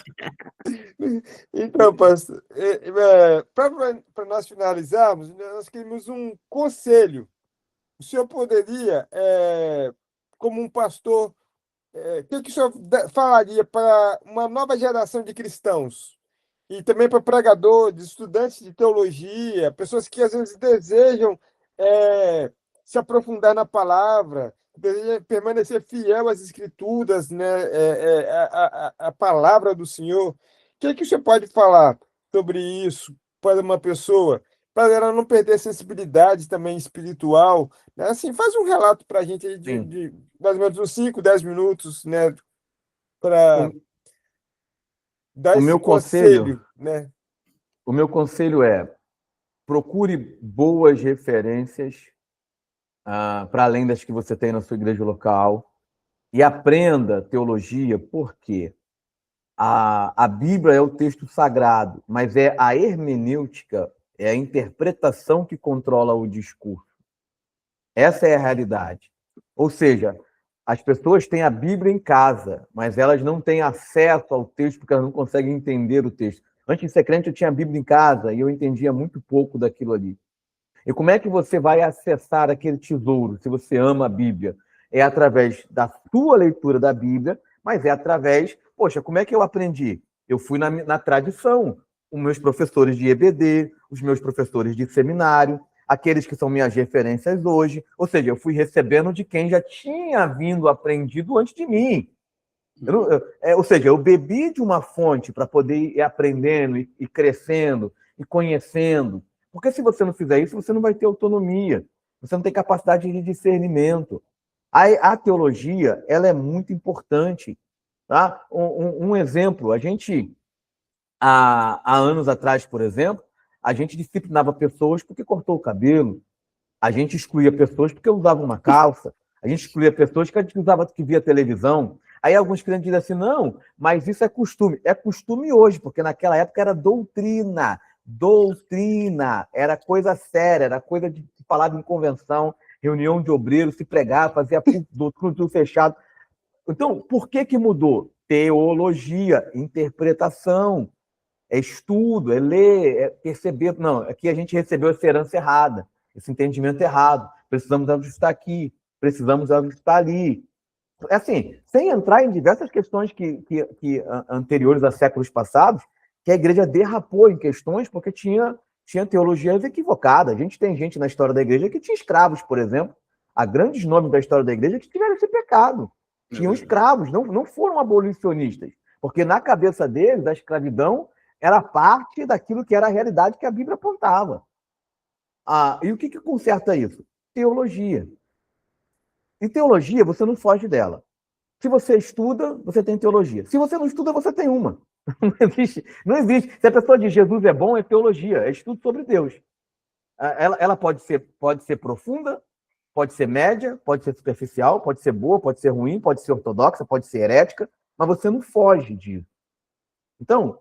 Então, pastor, para nós finalizarmos, nós queremos um conselho. O senhor poderia, como um pastor, o que o senhor falaria para uma nova geração de cristãos? E também para pregadores, estudantes de teologia, pessoas que às vezes desejam se aprofundar na palavra, desejam permanecer fiel às escrituras, né? A palavra do Senhor. O que o senhor pode falar sobre isso para uma pessoa, para ela não perder a sensibilidade também espiritual? Né? Assim, faz um relato para a gente aí de mais ou menos uns 5, 10 minutos, né? Para dar esse conselho, né? O meu conselho é: procure boas referências para além das que você tem na sua igreja local e aprenda teologia, porque a Bíblia é o texto sagrado, mas é a hermenêutica, é a interpretação que controla o discurso. Essa é a realidade. Ou seja, as pessoas têm a Bíblia em casa, mas elas não têm acesso ao texto porque elas não conseguem entender o texto. Antes de ser crente, eu tinha a Bíblia em casa e eu entendia muito pouco daquilo ali. E como é que você vai acessar aquele tesouro, se você ama a Bíblia? É através da sua leitura da Bíblia, mas é através... Poxa, como é que eu aprendi? Eu fui na tradição. Os meus professores de EBD, os meus professores de seminário, aqueles que são minhas referências hoje. Ou seja, eu fui recebendo de quem já tinha vindo aprendido antes de mim. Ou seja, eu bebi de uma fonte para poder ir aprendendo e crescendo e conhecendo. Porque se você não fizer isso, você não vai ter autonomia. Você não tem capacidade de discernimento. A teologia, ela é muito importante. Tá? Um exemplo, a gente, há anos atrás, por exemplo, a gente disciplinava pessoas porque cortou o cabelo, a gente excluía pessoas porque usava uma calça, a gente excluía pessoas que via televisão. Aí alguns crentes dizem assim, não, mas isso é costume. É costume hoje, porque naquela época era doutrina. Doutrina. Era coisa séria, era coisa de falada em convenção, reunião de obreiros, se pregar, fazia tudo fechado. Então, por que mudou? Teologia, interpretação, é estudo, é ler, é perceber. Não, aqui a gente recebeu essa herança errada, esse entendimento errado. Precisamos ajustar aqui, precisamos ajustar ali. Assim, sem entrar em diversas questões que anteriores a séculos passados, que a igreja derrapou em questões porque tinha teologias equivocadas. A gente tem gente na história da igreja que tinha escravos, por exemplo. Há grandes nomes da história da igreja que tiveram esse pecado. Tinham escravos, não foram abolicionistas. Porque na cabeça deles, a escravidão era parte daquilo que era a realidade que a Bíblia apontava. E o que conserta isso? Teologia. E teologia, você não foge dela. Se você estuda, você tem teologia. Se você não estuda, você tem uma. Não existe. Se a pessoa diz Jesus é bom, é teologia, é estudo sobre Deus. Ela pode ser profunda, pode ser média, pode ser superficial, pode ser boa, pode ser ruim, pode ser ortodoxa, pode ser herética, mas você não foge disso. Então,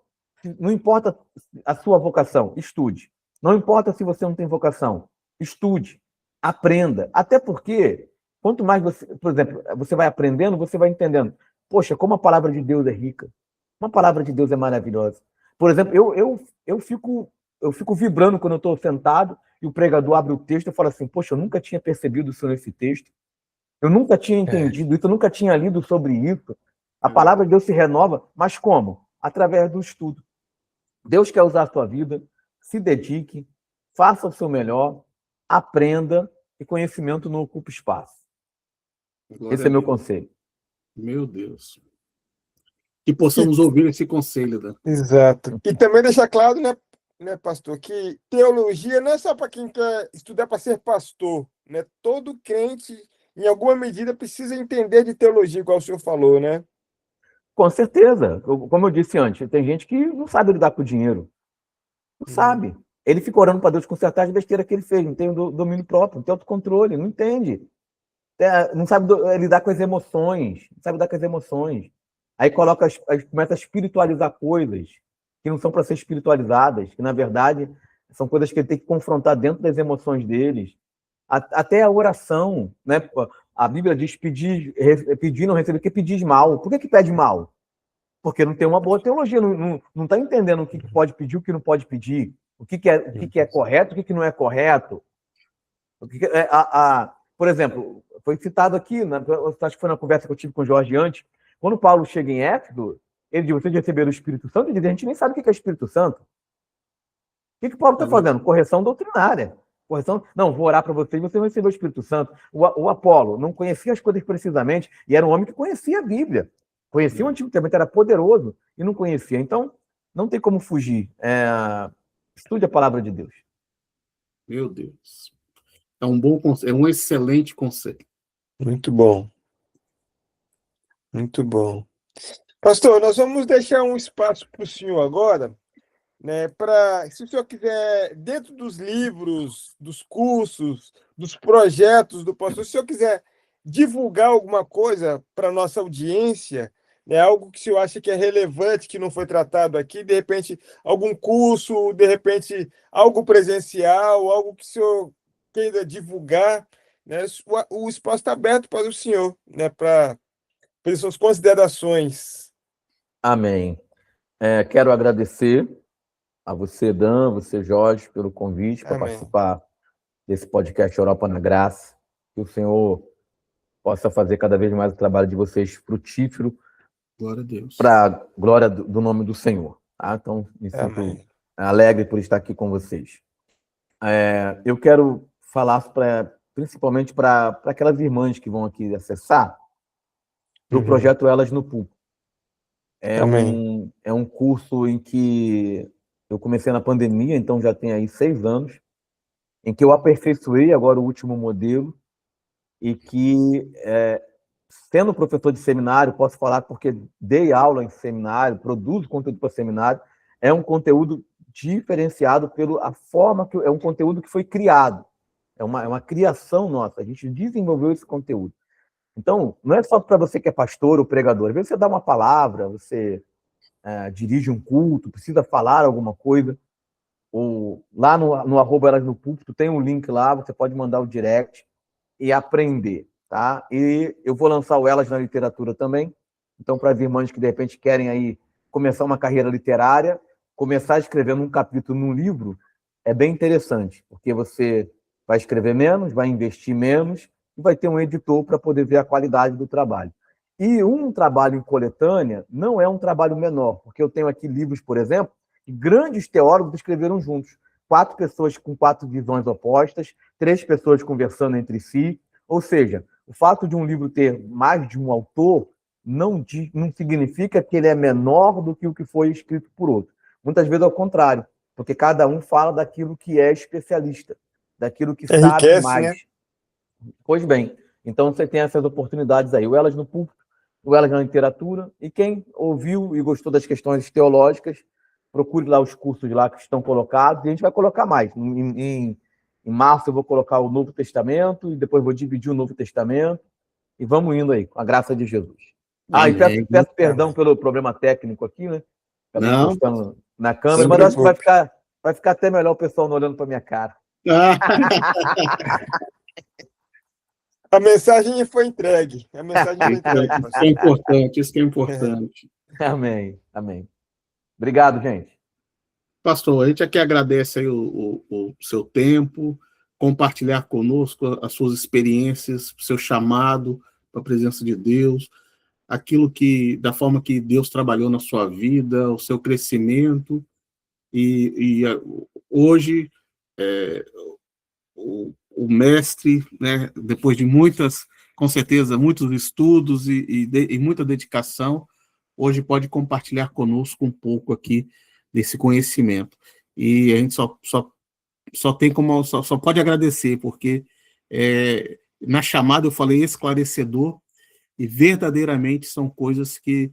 não importa a sua vocação, estude. Não importa se você não tem vocação, estude, aprenda. Até porque, quanto mais você, por exemplo, você vai aprendendo, você vai entendendo. Poxa, como a palavra de Deus é rica. Como a palavra de Deus é maravilhosa. Por exemplo, eu fico vibrando quando eu estou sentado e o pregador abre o texto e fala assim, poxa, eu nunca tinha percebido isso nesse texto. Eu nunca tinha entendido isso, eu nunca tinha lido sobre isso. A palavra de Deus se renova, mas como? Através do estudo. Deus quer usar a sua vida, se dedique, faça o seu melhor, aprenda, e conhecimento não ocupa espaço. Glória Esse é meu conselho. Meu Deus. Que possamos ouvir esse conselho. Né? Exato. E também deixar claro, né, pastor, que teologia não é só para quem quer estudar para ser pastor. Né? Todo crente, em alguma medida, precisa entender de teologia, igual o senhor falou, né? Com certeza. Como eu disse antes, tem gente que não sabe lidar com o dinheiro. Não sabe. Ele fica orando para Deus consertar as besteiras que ele fez, não tem o domínio próprio, não tem autocontrole, não entende. Não sabe lidar com as emoções, não sabe lidar com as emoções. Aí começa a espiritualizar coisas que não são para ser espiritualizadas, que na verdade são coisas que ele tem que confrontar dentro das emoções deles. Até a oração, né? A Bíblia diz pedir não receber, porque pedis mal. Por que pede mal? Porque não tem uma boa teologia, não está entendendo o que pode pedir, o que não pode pedir, o que é correto, o que não é correto. Por exemplo, foi citado aqui, acho que foi na conversa que eu tive com o Jorge antes, quando Paulo chega em Éfeso, ele diz, vocês receberam o Espírito Santo? Ele diz, a gente nem sabe o que é Espírito Santo. O que Paulo está fazendo? Correção doutrinária. Não, vou orar para vocês, vocês vão receber o Espírito Santo. O Apolo não conhecia as coisas precisamente, e era um homem que conhecia a Bíblia. Conhecia o Antigo Testamento, era poderoso, e não conhecia. Então, não tem como fugir. Estude a palavra de Deus. Meu Deus. É um bom conselho, é um excelente conselho. Muito bom. Muito bom. Pastor, nós vamos deixar um espaço para o senhor agora, né, se o senhor quiser, dentro dos livros, dos cursos, dos projetos do pastor, se o senhor quiser divulgar alguma coisa para a nossa audiência, né, algo que o senhor acha que é relevante, que não foi tratado aqui, de repente, algum curso, de repente, algo presencial, algo que o senhor queira divulgar, né, o espaço está aberto para o senhor, né, para suas considerações. Amém. Quero agradecer a você, Dan, você, Jorge, pelo convite para participar desse podcast Europa na Graça. Que o Senhor possa fazer cada vez mais o trabalho de vocês frutífero Glória a Deus. Para a glória do nome do Senhor. Tá? Então, me sinto alegre por estar aqui com vocês. Eu quero falar principalmente para aquelas irmãs que vão aqui acessar do projeto Elas no Púlpito. É um curso em que eu comecei na pandemia, então já tem aí 6 anos, em que eu aperfeiçoei agora o último modelo e que, sendo professor de seminário, posso falar porque dei aula em seminário, produzo conteúdo para seminário, é um conteúdo diferenciado pela forma que é um conteúdo que foi criado. É uma criação nossa, a gente desenvolveu esse conteúdo. Então, não é só para você que é pastor ou pregador. Às vezes você dá uma palavra, você dirige um culto, precisa falar alguma coisa, ou lá no arroba Elas no Púlpito tem um link lá, você pode mandar o direct e aprender, tá? E eu vou lançar o Elas na Literatura também. Então, para as irmãs que de repente querem aí começar uma carreira literária, começar escrevendo um capítulo num livro, é bem interessante, porque você vai escrever menos, vai investir menos e vai ter um editor para poder ver a qualidade do trabalho. E um trabalho em coletânea não é um trabalho menor, porque eu tenho aqui livros, por exemplo, que grandes teólogos escreveram juntos. 4 pessoas com 4 visões opostas, 3 pessoas conversando entre si. Ou seja, o fato de um livro ter mais de um autor não significa que ele é menor do que o que foi escrito por outro. Muitas vezes é o contrário, porque cada um fala daquilo que é especialista, daquilo que sabe mais. Né? Pois bem, então você tem essas oportunidades aí. O Elas no Púlpito, o Elas na Literatura, e quem ouviu e gostou das questões teológicas, procure lá os cursos lá que estão colocados, e a gente vai colocar mais. Em março eu vou colocar o Novo Testamento, e depois vou dividir o Novo Testamento, e vamos indo aí, com a graça de Jesus. E peço perdão pelo problema técnico aqui, né? Acabei postando na câmera, mas acho que vai ficar até melhor o pessoal não olhando para minha cara. A mensagem foi entregue. A mensagem foi entregue. Isso é importante, isso que é importante. Amém, amém. Obrigado, gente. Pastor, a gente aqui agradece aí o seu tempo, compartilhar conosco as suas experiências, o seu chamado para a presença de Deus, da forma que Deus trabalhou na sua vida, o seu crescimento, e hoje o mestre, né, depois de com certeza, muitos estudos e muita dedicação, hoje pode compartilhar conosco um pouco aqui desse conhecimento. E a gente só pode agradecer, porque na chamada eu falei esclarecedor, e verdadeiramente são coisas que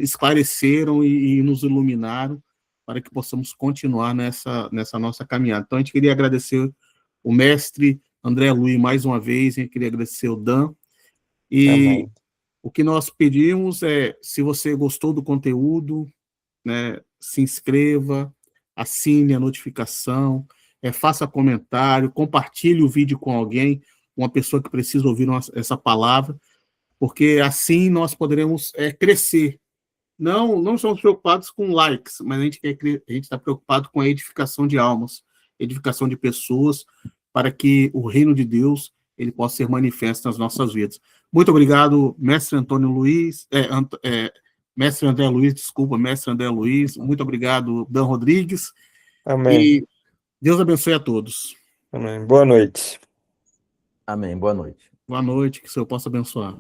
esclareceram e nos iluminaram para que possamos continuar nessa nossa caminhada. Então, a gente queria agradecer o mestre André Luiz mais uma vez, a gente queria agradecer o Dan, e amém. O que nós pedimos é, se você gostou do conteúdo, né, se inscreva, assine a notificação, faça comentário, compartilhe o vídeo com alguém, uma pessoa que precisa ouvir essa palavra, porque assim nós poderemos crescer. Não estamos preocupados com likes, mas a gente está preocupado com a edificação de almas, edificação de pessoas, para que o reino de Deus ele possa ser manifesto nas nossas vidas. Muito obrigado, mestre Antônio Luiz, mestre André Luiz, muito obrigado, Dan Rodrigues. Amém. E Deus abençoe a todos. Amém. Boa noite. Amém. Boa noite. Boa noite, que o Senhor possa abençoar.